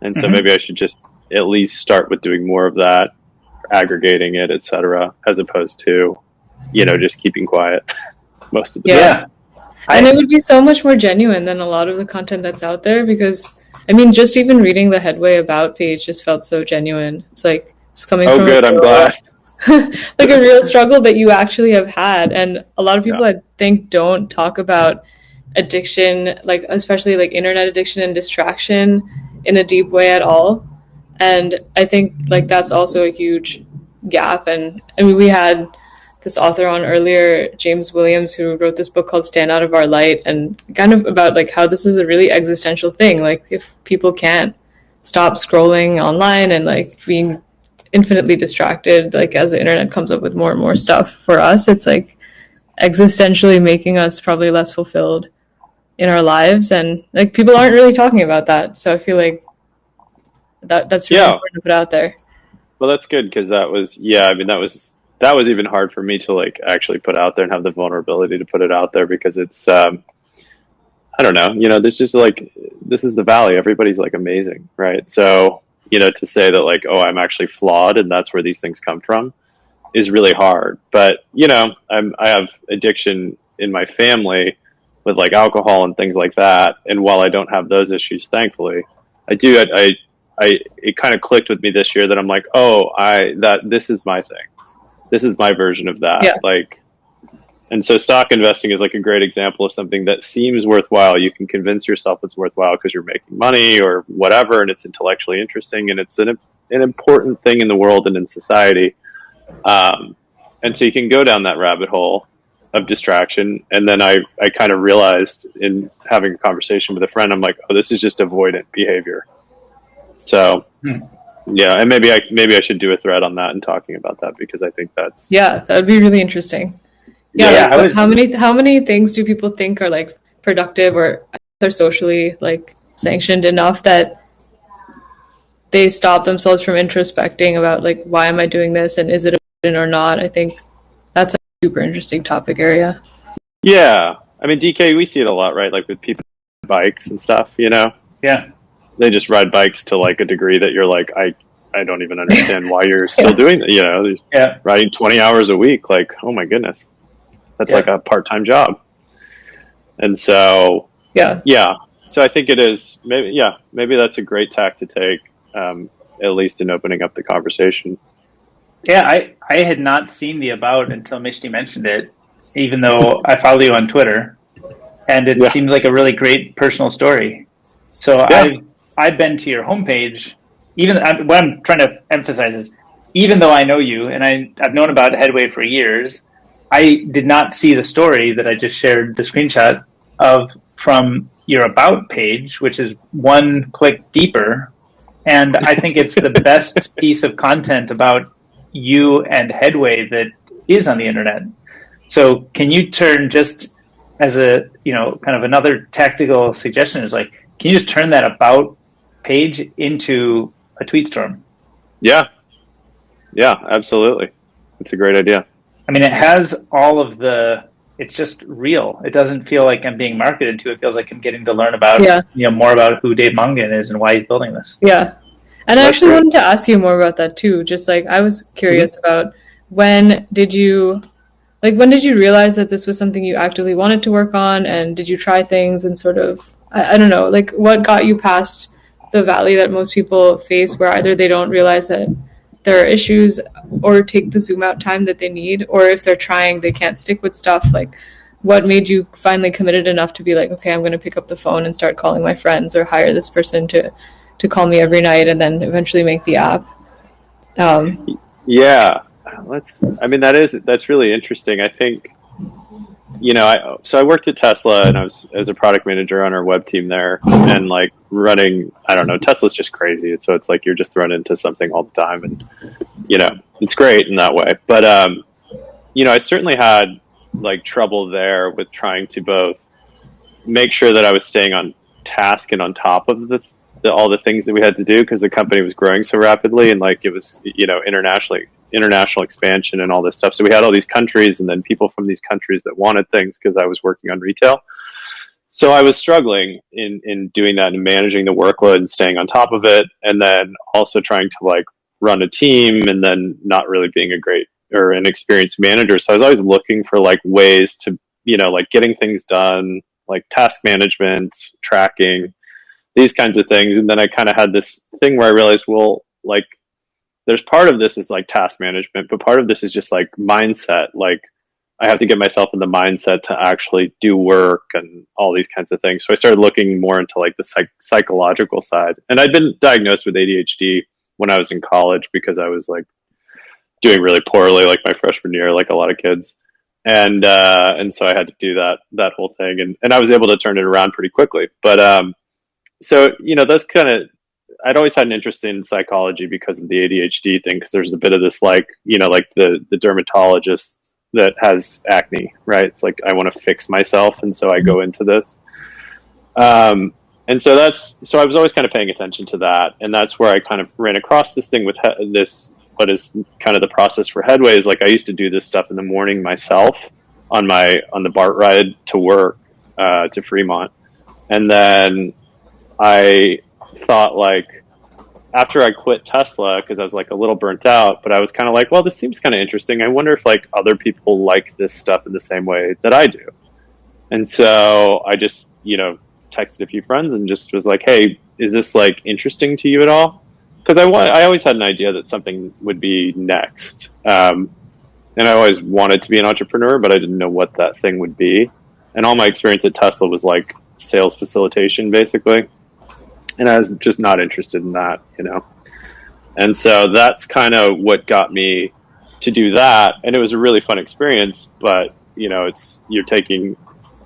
And so maybe I should just at least start with doing more of that, aggregating it, etc., as opposed to, just keeping quiet most of the time. And it would be so much more genuine than a lot of the content that's out there, because I mean, just even reading the Headway About page just felt so genuine. It's like it's coming from good, I'm glad. like a real struggle that you actually have had. And a lot of people I think don't talk about addiction, like especially like internet addiction and distraction in a deep way at all. And I think like that's also a huge gap. And I mean, we had this author on earlier, James Williams, who wrote this book called Stand Out of Our Light, and kind of about like how this is a really existential thing. Like if people can't stop scrolling online and like being infinitely distracted, like as the internet comes up with more and more stuff for us, it's like existentially making us probably less fulfilled in our lives. And like people aren't really talking about that. So I feel like that's really important to put out there. Well, that's good, because that was even hard for me to like actually put out there and have the vulnerability to put it out there, because it's I don't know, this is like, this is the Valley, everybody's like amazing, right? So to say that like, oh, I'm actually flawed and that's where these things come from is really hard. But I have addiction in my family with like alcohol and things like that. And while I don't have those issues, thankfully, I do. It kind of clicked with me this year that I'm like, this is my thing. This is my version of that. Yeah. Like, and so stock investing is like a great example of something that seems worthwhile. You can convince yourself it's worthwhile because you're making money or whatever, and it's intellectually interesting, and it's an important thing in the world and in society. And so you can go down that rabbit hole of distraction. And then I kind of realized in having a conversation with a friend, I'm like, oh, this is just avoidant behavior. So yeah, and maybe I should do a thread on that and talking about that, because I think that's that would be really interesting. How many things do people think are like productive or are socially like sanctioned enough that they stop themselves from introspecting about like, why am I doing this and is it important or not? I think that's a super interesting topic area. Yeah, I mean, DK, we see it a lot, right? Like with people on bikes and stuff, Yeah, they just ride bikes to like a degree that you're like, I don't even understand why you're still doing that. Riding 20 hours a week, like, oh my goodness, that's like a part-time job. And so so I think it is maybe that's a great tack to take, at least in opening up the conversation. Yeah, I had not seen the About until Mishti mentioned it, even though I follow you on Twitter, and it seems like a really great personal story. So I've been to your homepage. What I'm trying to emphasize is, even though I know you and I've known about Headway for years, I did not see the story that I just shared the screenshot of from your About page, which is one click deeper. And I think it's the best piece of content about you and Headway that is on the internet. So can you turn, just as a, kind of another tactical suggestion, is like, can you just turn that About page into a tweet storm? Yeah, absolutely. It's a great idea. I mean, it has all of it's just real. It doesn't feel like I'm being marketed to. It feels like I'm getting to learn about, more about who Dave Mongan is and why he's building this. Yeah. And I actually wanted to ask you more about that too. Just like, I was curious about when did you realize that this was something you actively wanted to work on? And did you try things and sort of, I don't know, like what got you past the valley that most people face where either they don't realize that there are issues or take the zoom out time that they need, or if they're trying, they can't stick with stuff. Like, what made you finally committed enough to be like, okay, I'm going to pick up the phone and start calling my friends or hire this person to call me every night and then eventually make the app? That's really interesting. I think, I worked at Tesla and I was as a product manager on our web team there, and like running, I don't know, Tesla's just crazy. So it's like, you're just thrown into something all the time, and, it's great in that way. But, I certainly had like trouble there with trying to both make sure that I was staying on task and on top of all the things that we had to do, because the company was growing so rapidly, and like it was, international expansion and all this stuff. So we had all these countries and then people from these countries that wanted things, because I was working on retail. So I was struggling in doing that and managing the workload and staying on top of it. And then also trying to like run a team, and then not really being a great or an experienced manager. So I was always looking for like ways to, like getting things done, like task management, tracking, these kinds of things. And then I kind of had this thing where I realized, well, like, there's part of this is like task management, but part of this is just like mindset. Like, I have to get myself in the mindset to actually do work and all these kinds of things. So I started looking more into like the psychological side. And I'd been diagnosed with ADHD when I was in college, because I was like doing really poorly, like my freshman year, like a lot of kids. And so I had to do that whole thing. And I was able to turn it around pretty quickly. But, so, those kind of, I'd always had an interest in psychology because of the ADHD thing, because there's a bit of this, like, like the dermatologist that has acne, right? It's like, I want to fix myself. And so I go into this. And so I was always kind of paying attention to that. And that's where I kind of ran across this thing with what is kind of the process for Headway, is like, I used to do this stuff in the morning myself on the BART ride to work, to Fremont. And then I thought, like, after I quit Tesla, because I was like a little burnt out, but I was kind of like, well, this seems kind of interesting. I wonder if like other people like this stuff in the same way that I do. And so I just, texted a few friends and just was like, hey, is this like interesting to you at all? Because I always had an idea that something would be next. And I always wanted to be an entrepreneur, but I didn't know what that thing would be. And all my experience at Tesla was like sales facilitation, basically. And I was just not interested in that. And so that's kind of what got me to do that. And it was a really fun experience, but you're taking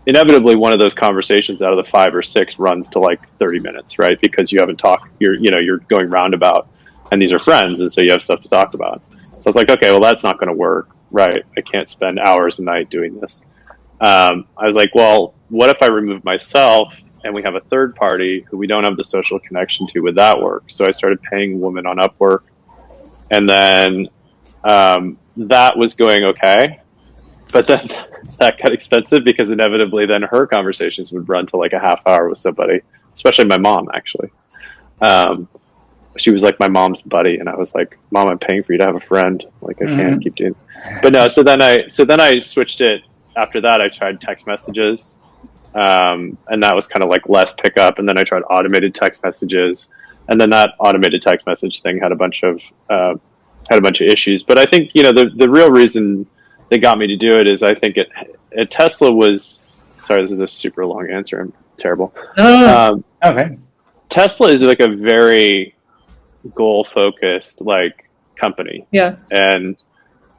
inevitably one of those conversations out of the 5 or 6 runs to like 30 minutes, right? Because you haven't talked, you're going roundabout, and these are friends. And so you have stuff to talk about. So I was like, okay, well, that's not going to work. Right. I can't spend hours a night doing this. I was like, well, what if I remove myself and we have a third party who we don't have the social connection to? Would that work? So I started paying a woman on Upwork, and then that was going okay. But then that got expensive because inevitably then her conversations would run to like a half hour with somebody, especially my mom, actually. She was like my mom's buddy, and I was like, Mom, I'm paying for you to have a friend. Like, I can't keep doing. But no, so then I switched it. After that, I tried text messages, and that was kind of like less pickup. And then I tried automated text messages, and then that automated text message thing had a bunch of issues. But I think the real reason they got me to do it is I think at Tesla was. Sorry, this is a super long answer. I'm terrible. Okay. Tesla is like a very goal focused like company. Yeah. And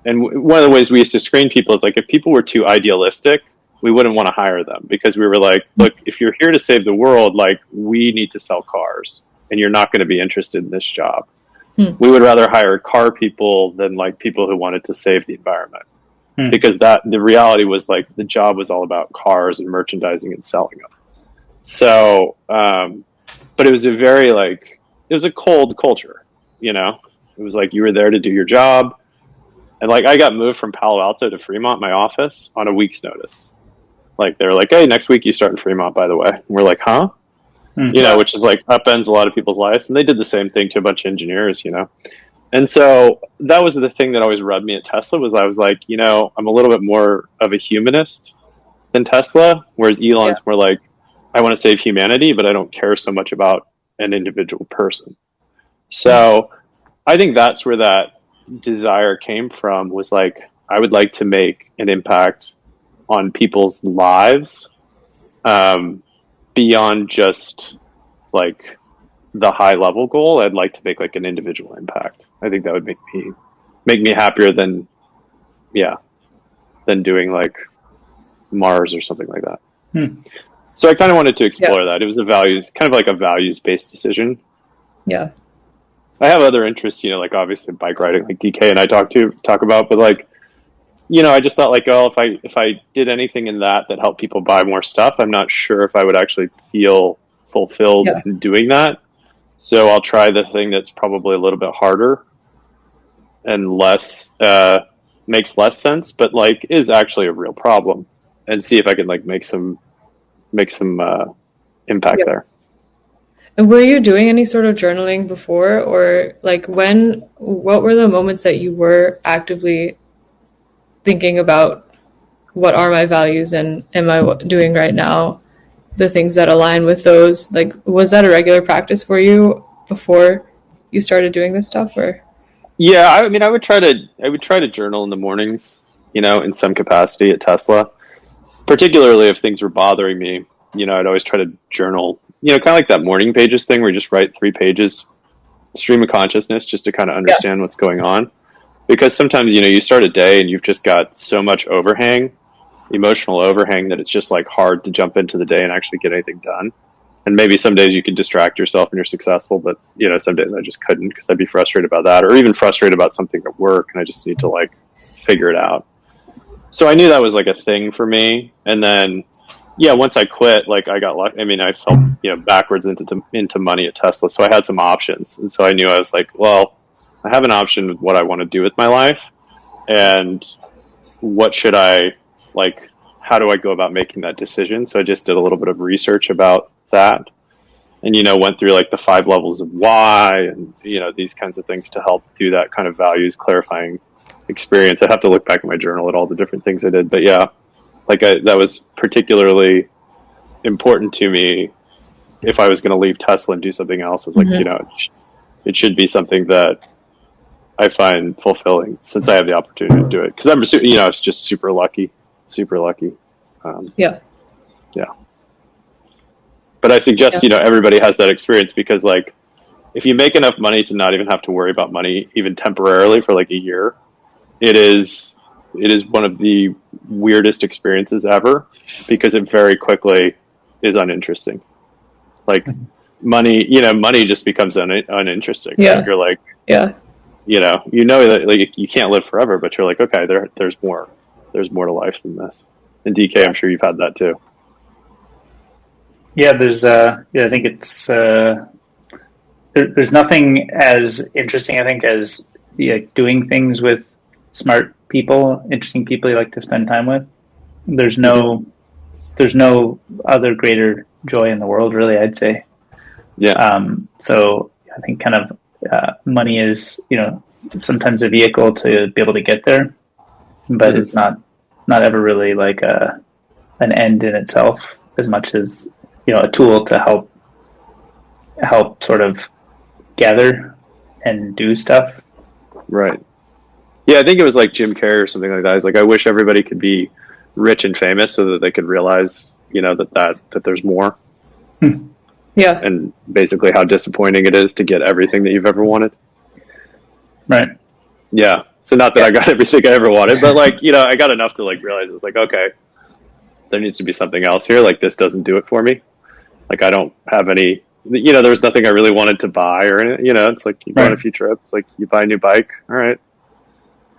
one of the ways we used to screen people is like if people were too idealistic, we wouldn't want to hire them, because we were like, look, if you're here to save the world, like we need to sell cars, and you're not going to be interested in this job. We would rather hire car people than like people who wanted to save the environment. Because the reality was like the job was all about cars and merchandising and selling them. So, but it was it was a cold culture, It was like you were there to do your job. And like I got moved from Palo Alto to Fremont, my office, on a week's notice. Like they're like, hey, next week you start in Fremont, by the way. And we're like, huh? Which is like upends a lot of people's lives. And they did the same thing to a bunch of engineers, And so that was the thing that always rubbed me at Tesla was I was like, I'm a little bit more of a humanist than Tesla, whereas Elon's more like, I want to save humanity, but I don't care so much about an individual person. So I think that's where that desire came from, was like, I would like to make an impact on people's lives beyond just like the high level goal. I'd like to make like an individual impact. I think that would make me happier than doing like Mars or something like that. So I kind of wanted to explore that. It was kind of like a values-based decision. Yeah. I have other interests, like obviously bike riding, like DK and I talk about, but like, I just thought like, oh, if I did anything in that helped people buy more stuff, I'm not sure if I would actually feel fulfilled in doing that. So I'll try the thing that's probably a little bit harder and makes less sense, but like is actually a real problem, and see if I can like make some impact there. And were you doing any sort of journaling before, or like what were the moments that you were actively thinking about what are my values and am I doing right now the things that align with those? Like, was that a regular practice for you before you started doing this stuff? Or I mean, I would try to journal in the mornings, in some capacity at Tesla, particularly if things were bothering me. I'd always try to journal, kind of like that morning pages thing where you just write 3 pages, stream of consciousness, just to kind of understand what's going on. Because sometimes, you start a day and you've just got so much emotional overhang, that it's just like hard to jump into the day and actually get anything done. And maybe some days you can distract yourself and you're successful, but some days I just couldn't, because I'd be frustrated about that, or even frustrated about something at work and I just need to like figure it out. So I knew that was like a thing for me. And then, once I quit, like I got lucky. I mean, I fell, backwards into money at Tesla. So I had some options. And so I knew I was like, well, I have an option with what I want to do with my life. And what should I how do I go about making that decision? So I just did a little bit of research about that. and went through like the 5 levels of why, and these kinds of things to help do that kind of values clarifying experience. I'd have to look back at my journal at all the different things I did, but yeah, like that was particularly important to me. If I was going to leave Tesla and do something else, I was like, it should be something that I find fulfilling, since I have the opportunity to do it. Because it's just super lucky. Yeah. But I suggest, everybody has that experience, because like, if you make enough money to not even have to worry about money, even temporarily, for like a year, it is one of the weirdest experiences ever, because it very quickly is uninteresting. Like money just becomes uninteresting. Yeah. Right? You're like, yeah, that like you can't live forever, but you're like, okay, there's more to life than this. And DK, I'm sure you've had that too. Yeah, I think it's there's nothing as interesting, I think, as doing things with smart people, interesting people you like to spend time with. There's no other greater joy in the world, really, I'd say. Yeah. So I think kind of money is, sometimes a vehicle to be able to get there, but it's not ever really like an end in itself, as much as a tool to help sort of gather and do stuff. Right. Yeah, I think it was like Jim Carrey or something like that. He's like, I wish everybody could be rich and famous so that they could realize, that there's more. Yeah. And basically how disappointing it is to get everything that you've ever wanted. Right. Yeah. So not that I got everything I ever wanted, but like, I got enough to like realize it's like, okay, there needs to be something else here. Like, this doesn't do it for me. Like, I don't have any, there was nothing I really wanted to buy or anything. It's like you go on a few trips, like you buy a new bike. All right,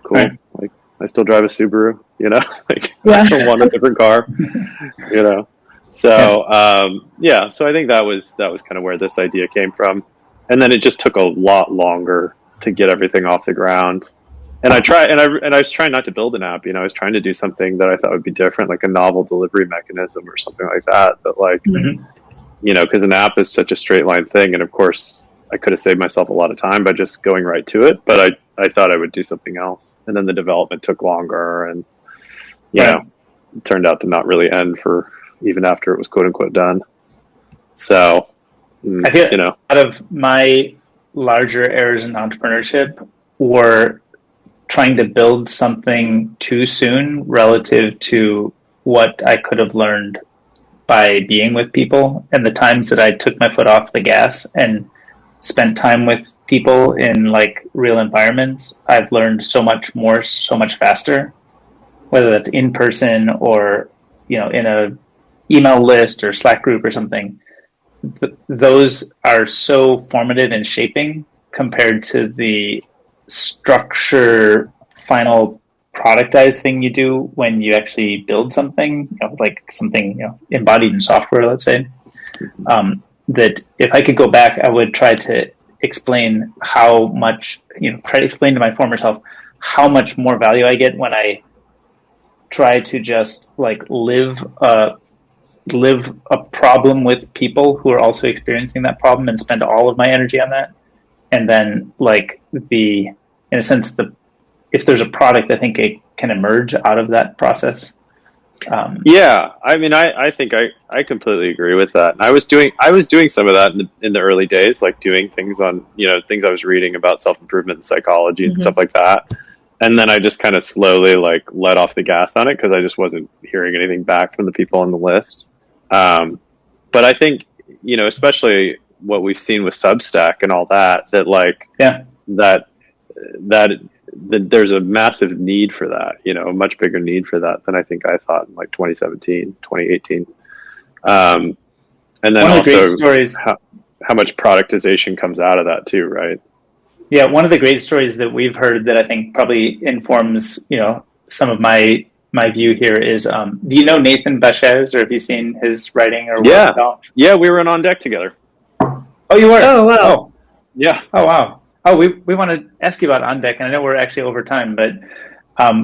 cool. Right. Like, I still drive a Subaru, like I don't want a different car, So, so I think that was kind of where this idea came from. And then it just took a lot longer to get everything off the ground. And I was trying not to build an app, I was trying to do something that I thought would be different, like a novel delivery mechanism or something like that. But like, because an app is such a straight line thing. And of course I could have saved myself a lot of time by just going right to it, but I thought I would do something else. And then the development took longer, and, it turned out to not really end for even after it was quote unquote done. So, I feel out of my larger errors in entrepreneurship were trying to build something too soon relative to what I could have learned by being with people, and the times that I took my foot off the gas and spent time with people in like real environments. I've learned so much more, so much faster, whether that's in person or, in a email list or Slack group or something. Those are so formative and shaping compared to the structure final productized thing you do when you actually build something, like something embodied in software, let's say. That if I could go back, I would try to explain how much, try to explain to my former self how much more value I get when I try to just like live a problem with people who are also experiencing that problem and spend all of my energy on that. And then like in a sense, if there's a product, I think it can emerge out of that process. I mean, I think I completely agree with that. And I was doing some of that in the early days, like doing things on, things I was reading about self-improvement and psychology and stuff like that. And then I just kind of slowly like let off the gas on it, because I just wasn't hearing anything back from the people on the list. But I think, especially what we've seen with Substack and all that like, that there's a massive need for that, a much bigger need for that than I think I thought in like 2017, 2018. And then one of the also great stories, how much productization comes out of that too, right? Yeah, one of the great stories that we've heard that I think probably informs, some of my view here is, do you know Nathan Bashez, or have you seen his writing or work at all? Yeah, we were on deck together. Oh, you were? Oh, wow. Oh. Yeah. Oh, wow. Oh, we want to ask you about On Deck, and I know we're actually over time, but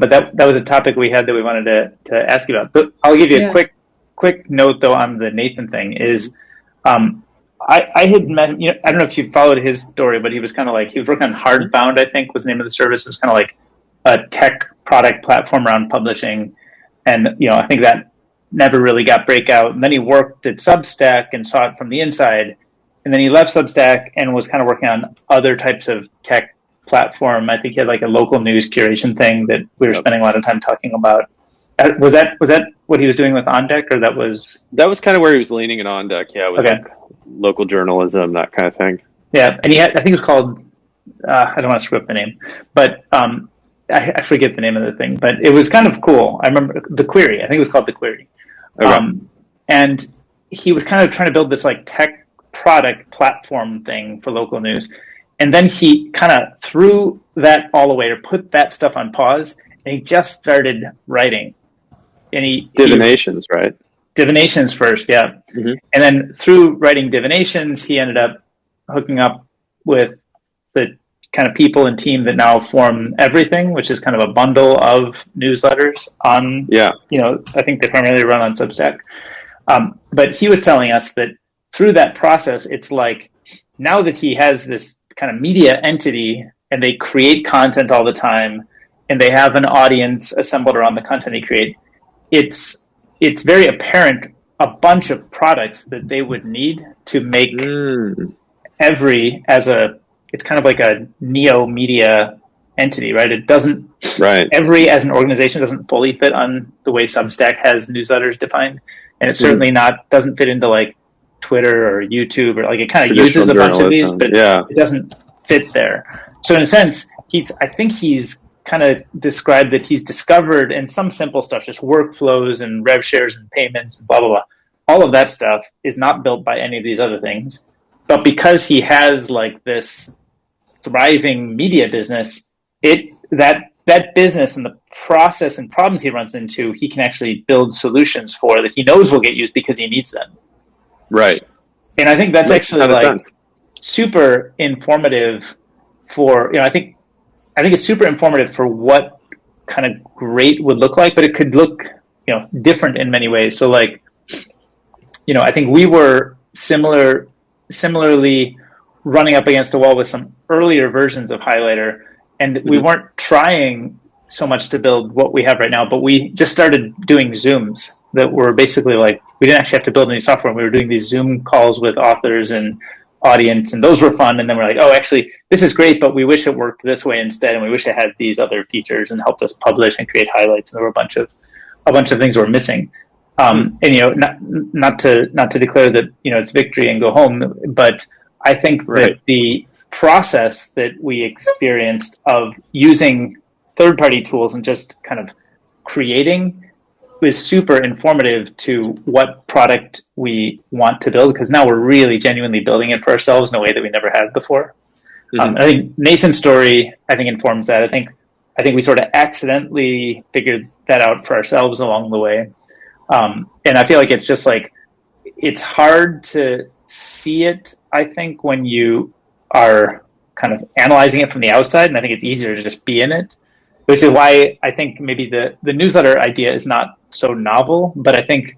that was a topic we had that we wanted to ask you about. But I'll give you a quick note though on the Nathan thing. Is I had met, I don't know if you followed his story, but he was kind of like, he was working on Hardbound, I think was the name of the service. It was kind of like a tech product platform around publishing. And, I think that never really got breakout. And then he worked at Substack and saw it from the inside. And then he left Substack and was kind of working on other types of tech platform. I think he had like a local news curation thing that we were spending a lot of time talking about. Was that what he was doing with On Deck, or that was kind of where he was leaning in On Deck? Yeah, it was like local journalism, that kind of thing. Yeah, and he had, I think it was called, I don't want to screw up the name, but I forget the name of the thing, but it was kind of cool. I remember The Query. I think it was called The Query. Okay. And he was kind of trying to build this like tech product platform thing for local news. And then he kind of threw that all away, or put that stuff on pause, and he just started writing. And Divinations, right? Divinations first, yeah. Mm-hmm. And then through writing Divinations, he ended up hooking up with the kind of people and team that now form Everything, which is kind of a bundle of newsletters on, I think they primarily run on Substack. But he was telling us that through that process, it's like now that he has this kind of media entity and they create content all the time and they have an audience assembled around the content they create, it's very apparent a bunch of products that they would need to make it's kind of like a neo media entity, right? It doesn't, Every as an organization doesn't fully fit on the way Substack has newsletters defined. And it certainly doesn't fit into like Twitter or YouTube, or like it kind of uses a bunch of these, but it doesn't fit there. So in a sense, I think he's kind of described that he's discovered in some simple stuff, just workflows and rev shares and payments and blah, blah, blah. All of that stuff is not built by any of these other things. But because he has like this thriving media business, that business and the process and problems he runs into, he can actually build solutions for that he knows will get used because he needs them. Right. And I think that's actually like super informative for, I think it's super informative for what kind of great would look like, but it could look, different in many ways. So like, I think we were similarly running up against a wall with some earlier versions of Highlighter, and we weren't trying so much to build what we have right now, but we just started doing Zooms that were basically like, we didn't actually have to build any software. We were doing these Zoom calls with authors and audience, and those were fun. And then we're like, oh, actually, this is great, but we wish it worked this way instead, and we wish it had these other features and helped us publish and create highlights. And there were a bunch of things that were missing. And not to declare that it's victory and go home, but I think that the process that we experienced of using third-party tools and just kind of creating was super informative to what product we want to build, because now we're really genuinely building it for ourselves in a way that we never had before. I think Nathan's story, informs that. I think we sort of accidentally figured that out for ourselves along the way. And I feel like it's just like, it's hard to see it, I think, when you are kind of analyzing it from the outside, and I think it's easier to just be in it, which is why I think maybe the newsletter idea is not so novel, but I think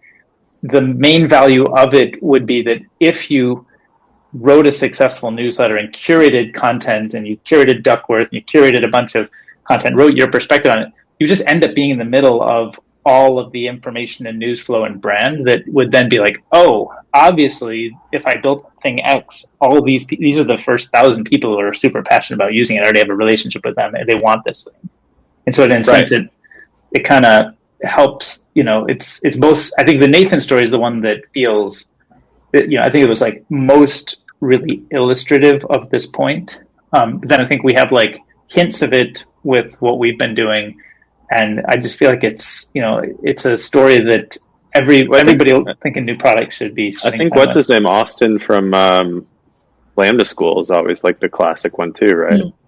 the main value of it would be that if you wrote a successful newsletter and curated content, and you curated Duckworth, and you curated a bunch of content, wrote your perspective on it, you just end up being in the middle of all of the information and news flow and brand that would then be like, oh, obviously, if I built thing X, all of these are the first 1,000 people who are super passionate about using it. I already have a relationship with them, and they want this thing. And so in a sense, it kind of helps, it's both. I think the Nathan story is the one that feels, I think it was like most really illustrative of this point. But then I think we have like hints of it with what we've been doing. And I just feel like it's a story that everybody thinking new products should be. I think what's his name, Austin from Lambda School, is always like the classic one too, right? Mm-hmm.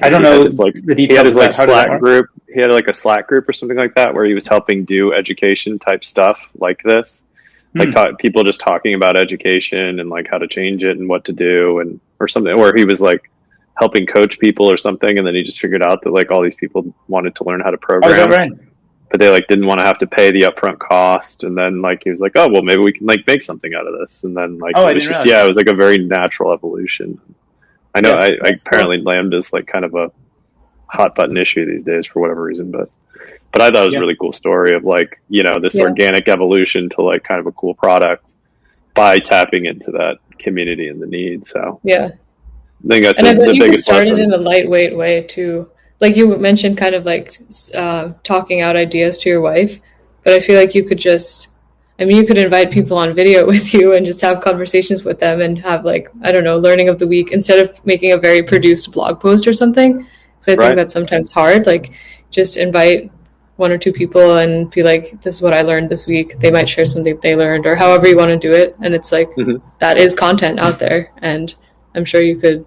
I don't know the details. He had his like Slack group. He had like a Slack group or something like that, where he was helping do education type stuff like this, like people just talking about education and like how to change it and what to do, and or something, where he was like helping coach people or something, and then he just figured out that like all these people wanted to learn how to program. Oh, is that right? but they like didn't want to have to pay the upfront cost. And then like he was like, oh well, maybe we can like make something out of this. And then like it was just it was like a very natural evolution. I know I apparently Lambda is like kind of a hot button issue these days for whatever reason, but I thought it was a really cool story of like, you know, this organic evolution to like kind of a cool product by tapping into that community and the need. So yeah, I think that's the biggest lesson. In a lightweight way too. Like you mentioned kind of like talking out ideas to your wife, but I feel like you could just, I mean, you could invite people on video with you and just have conversations with them and have like, I don't know, learning of the week instead of making a very produced blog post or something. Because I think that's sometimes hard. Like just invite one or two people and be like, this is what I learned this week. They might share something they learned or however you want to do it. And it's like, that is content out there. And I'm sure you could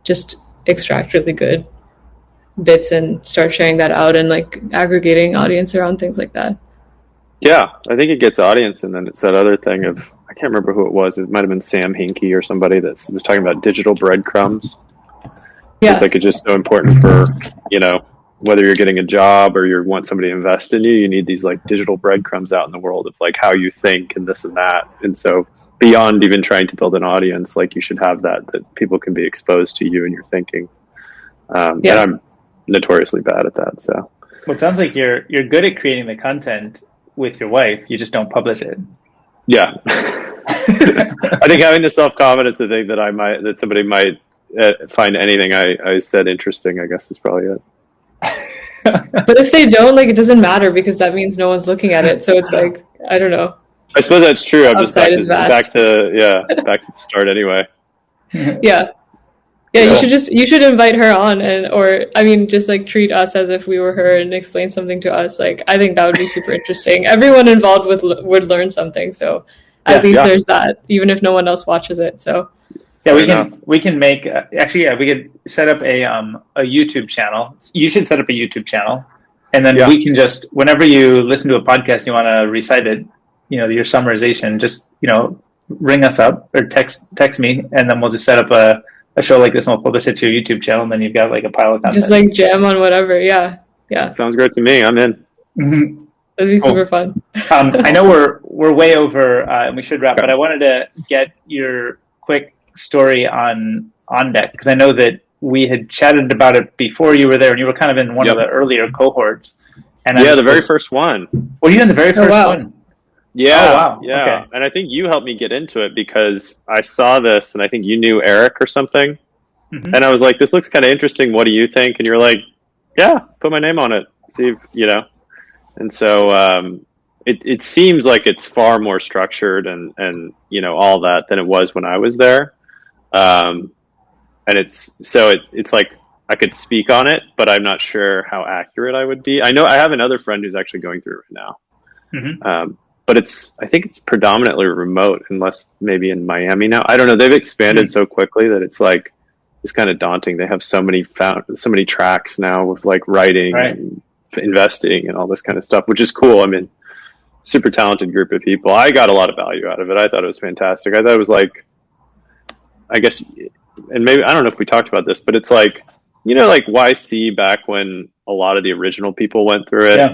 just extract really good bits and start sharing that out and like aggregating audience around things like that. Yeah, I think it gets audience. And then it's that other thing of, I can't remember who it was. It might have been Sam Hinkie or somebody that was talking about digital breadcrumbs. Yeah. It's like, it's just so important for, you know, whether you're getting a job or you want somebody to invest in you, you need these like digital breadcrumbs out in the world of like how you think and this and that. And so beyond even trying to build an audience, like you should have that people can be exposed to you and your thinking. And I'm notoriously bad at that. So well, it sounds like you're good at creating the content with your wife. You just don't publish it. Yeah. I think having the self-confidence to think that somebody might find anything I said interesting, I guess is probably it. But if they don't, like, it doesn't matter because that means no one's looking at it. So it's like, I don't know. I suppose that's true. I'm just back to the start anyway. Yeah, you should invite her on or I mean, just like treat us as if we were her and explain something to us. Like, I think that would be super interesting. Everyone involved would learn something. So at least there's that, even if no one else watches it. So yeah, we can make we could set up a YouTube channel. You should set up a YouTube channel, and then we can just, whenever you listen to a podcast and you want to recite it, you know, your summarization, just, you know, ring us up or text me, and then we'll just set up a show like this and we'll publish it to your YouTube channel, and then you've got like a pile of content. Just like jam on whatever. Yeah. Sounds great to me. I'm in. Mm-hmm. That'd be super fun. I know we're way over and we should wrap, but I wanted to get your quick story on OnDeck, because I know that we had chatted about it before you were there, and you were kind of in one of the earlier cohorts. And the very first one. Well, you in the very first one? Yeah. Oh, wow. Yeah. Okay. And I think you helped me get into it because I saw this and I think you knew Eric or something. Mm-hmm. And I was like, this looks kind of interesting. What do you think? And you're like, yeah, put my name on it. See if, you know. And so it seems like it's far more structured and you know, all that than it was when I was there. And it's like I could speak on it, but I'm not sure how accurate I would be. I know I have another friend who's actually going through it right now. Mm-hmm. But I think it's predominantly remote, unless maybe in Miami now. I don't know. They've expanded so quickly that it's like, it's kind of daunting. They have so many tracks now with like writing and investing and all this kind of stuff, which is cool. I mean, super talented group of people. I got a lot of value out of it. I thought it was fantastic. I thought it was like, I guess, and maybe, I don't know if we talked about this, but it's like, you know, like YC back when a lot of the original people went through it,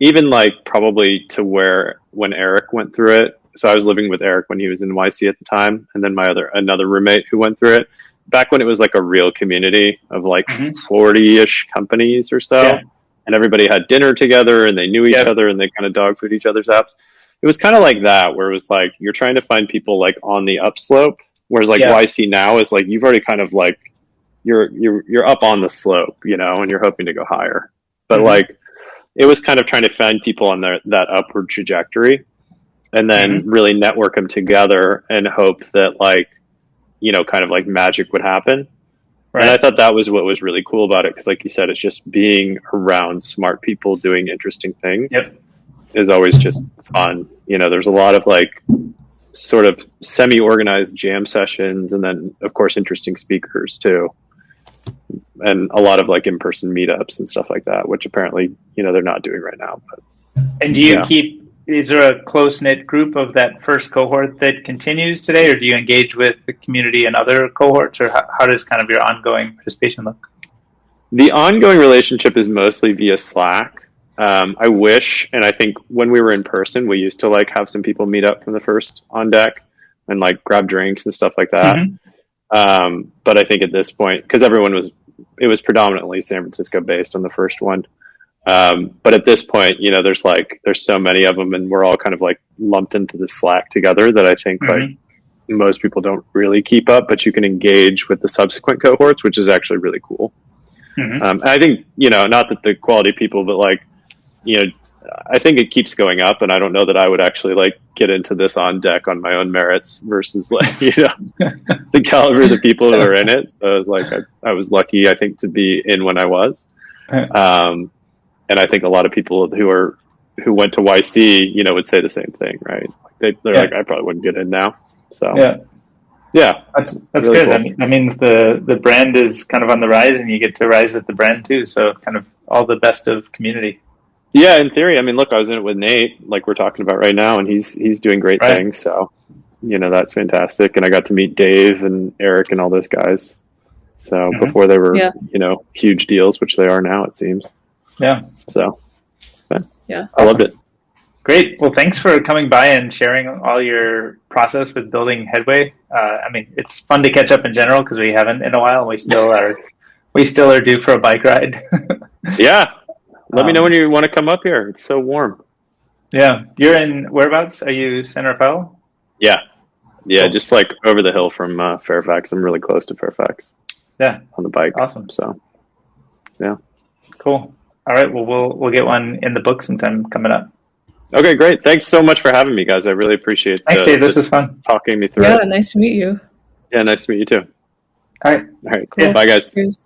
even like probably to when Eric went through it. So I was living with Eric when he was in YC at the time. And then another roommate who went through it back when it was like a real community of like 40-ish companies or so. Yeah. And everybody had dinner together and they knew each other and they kind of dog food each other's apps. It was kind of like that, where it was like, you're trying to find people like on the upslope. Whereas like YC now is like, you've already kind of like, you're up on the slope, you know, and you're hoping to go higher. But like, it was kind of trying to find people on that upward trajectory and then really network them together and hope that like, you know, kind of like magic would happen. Right. And I thought that was what was really cool about it. Cause like you said, it's just being around smart people doing interesting things is always just fun. You know, there's a lot of like sort of semi-organized jam sessions and then of course interesting speakers too. And a lot of like in-person meetups and stuff like that, which apparently, you know, they're not doing right now. But and do you is there a close-knit group of that first cohort that continues today, or do you engage with the community and other cohorts, or how does kind of your ongoing participation look? The ongoing relationship is mostly via Slack. I wish, and I think when we were in person, we used to like have some people meet up from the first on deck and like grab drinks and stuff like that. But I think at this point, because it was predominantly San Francisco based on the first one. But at this point, there's so many of them, and we're all kind of like lumped into the Slack together that I think like most people don't really keep up, but you can engage with the subsequent cohorts, which is actually really cool. And I think, not that the quality of people, but like, I think it keeps going up, and I don't know that I would actually like get into this on deck on my own merits versus like, the caliber of the people who are in it. So I was like, I was lucky, I think, to be in when I was. And I think a lot of people who went to YC, would say the same thing, right? They're like, I probably wouldn't get in now. So yeah, that's really good. cool. That means the brand is kind of on the rise, and you get to rise with the brand too. So kind of all the best of community. Yeah, in theory. I mean, look, I was in it with Nate, like we're talking about right now, and he's doing great things. So, that's fantastic. And I got to meet Dave and Eric and all those guys. So before they were, huge deals, which they are now, it seems. Yeah. So, yeah, I loved it. Great. Well, thanks for coming by and sharing all your process with building Headway. I mean, it's fun to catch up in general because we haven't in a while, and we still are due for a bike ride. Yeah. Let me know when you want to come up here. It's so warm. Yeah. You're in whereabouts? Are you San Rafael? Yeah. Yeah. Cool. Just like over the hill from Fairfax. I'm really close to Fairfax. Yeah. On the bike. Awesome. So, yeah. Cool. All right. Well, we'll get one in the book sometime coming up. Okay, great. Thanks so much for having me, guys. I really appreciate Thanks, Dave. This was fun. Talking me through yeah, it. nice to meet you. Yeah, nice to meet you too. All right. All right, cool. Bye, guys. Cheers.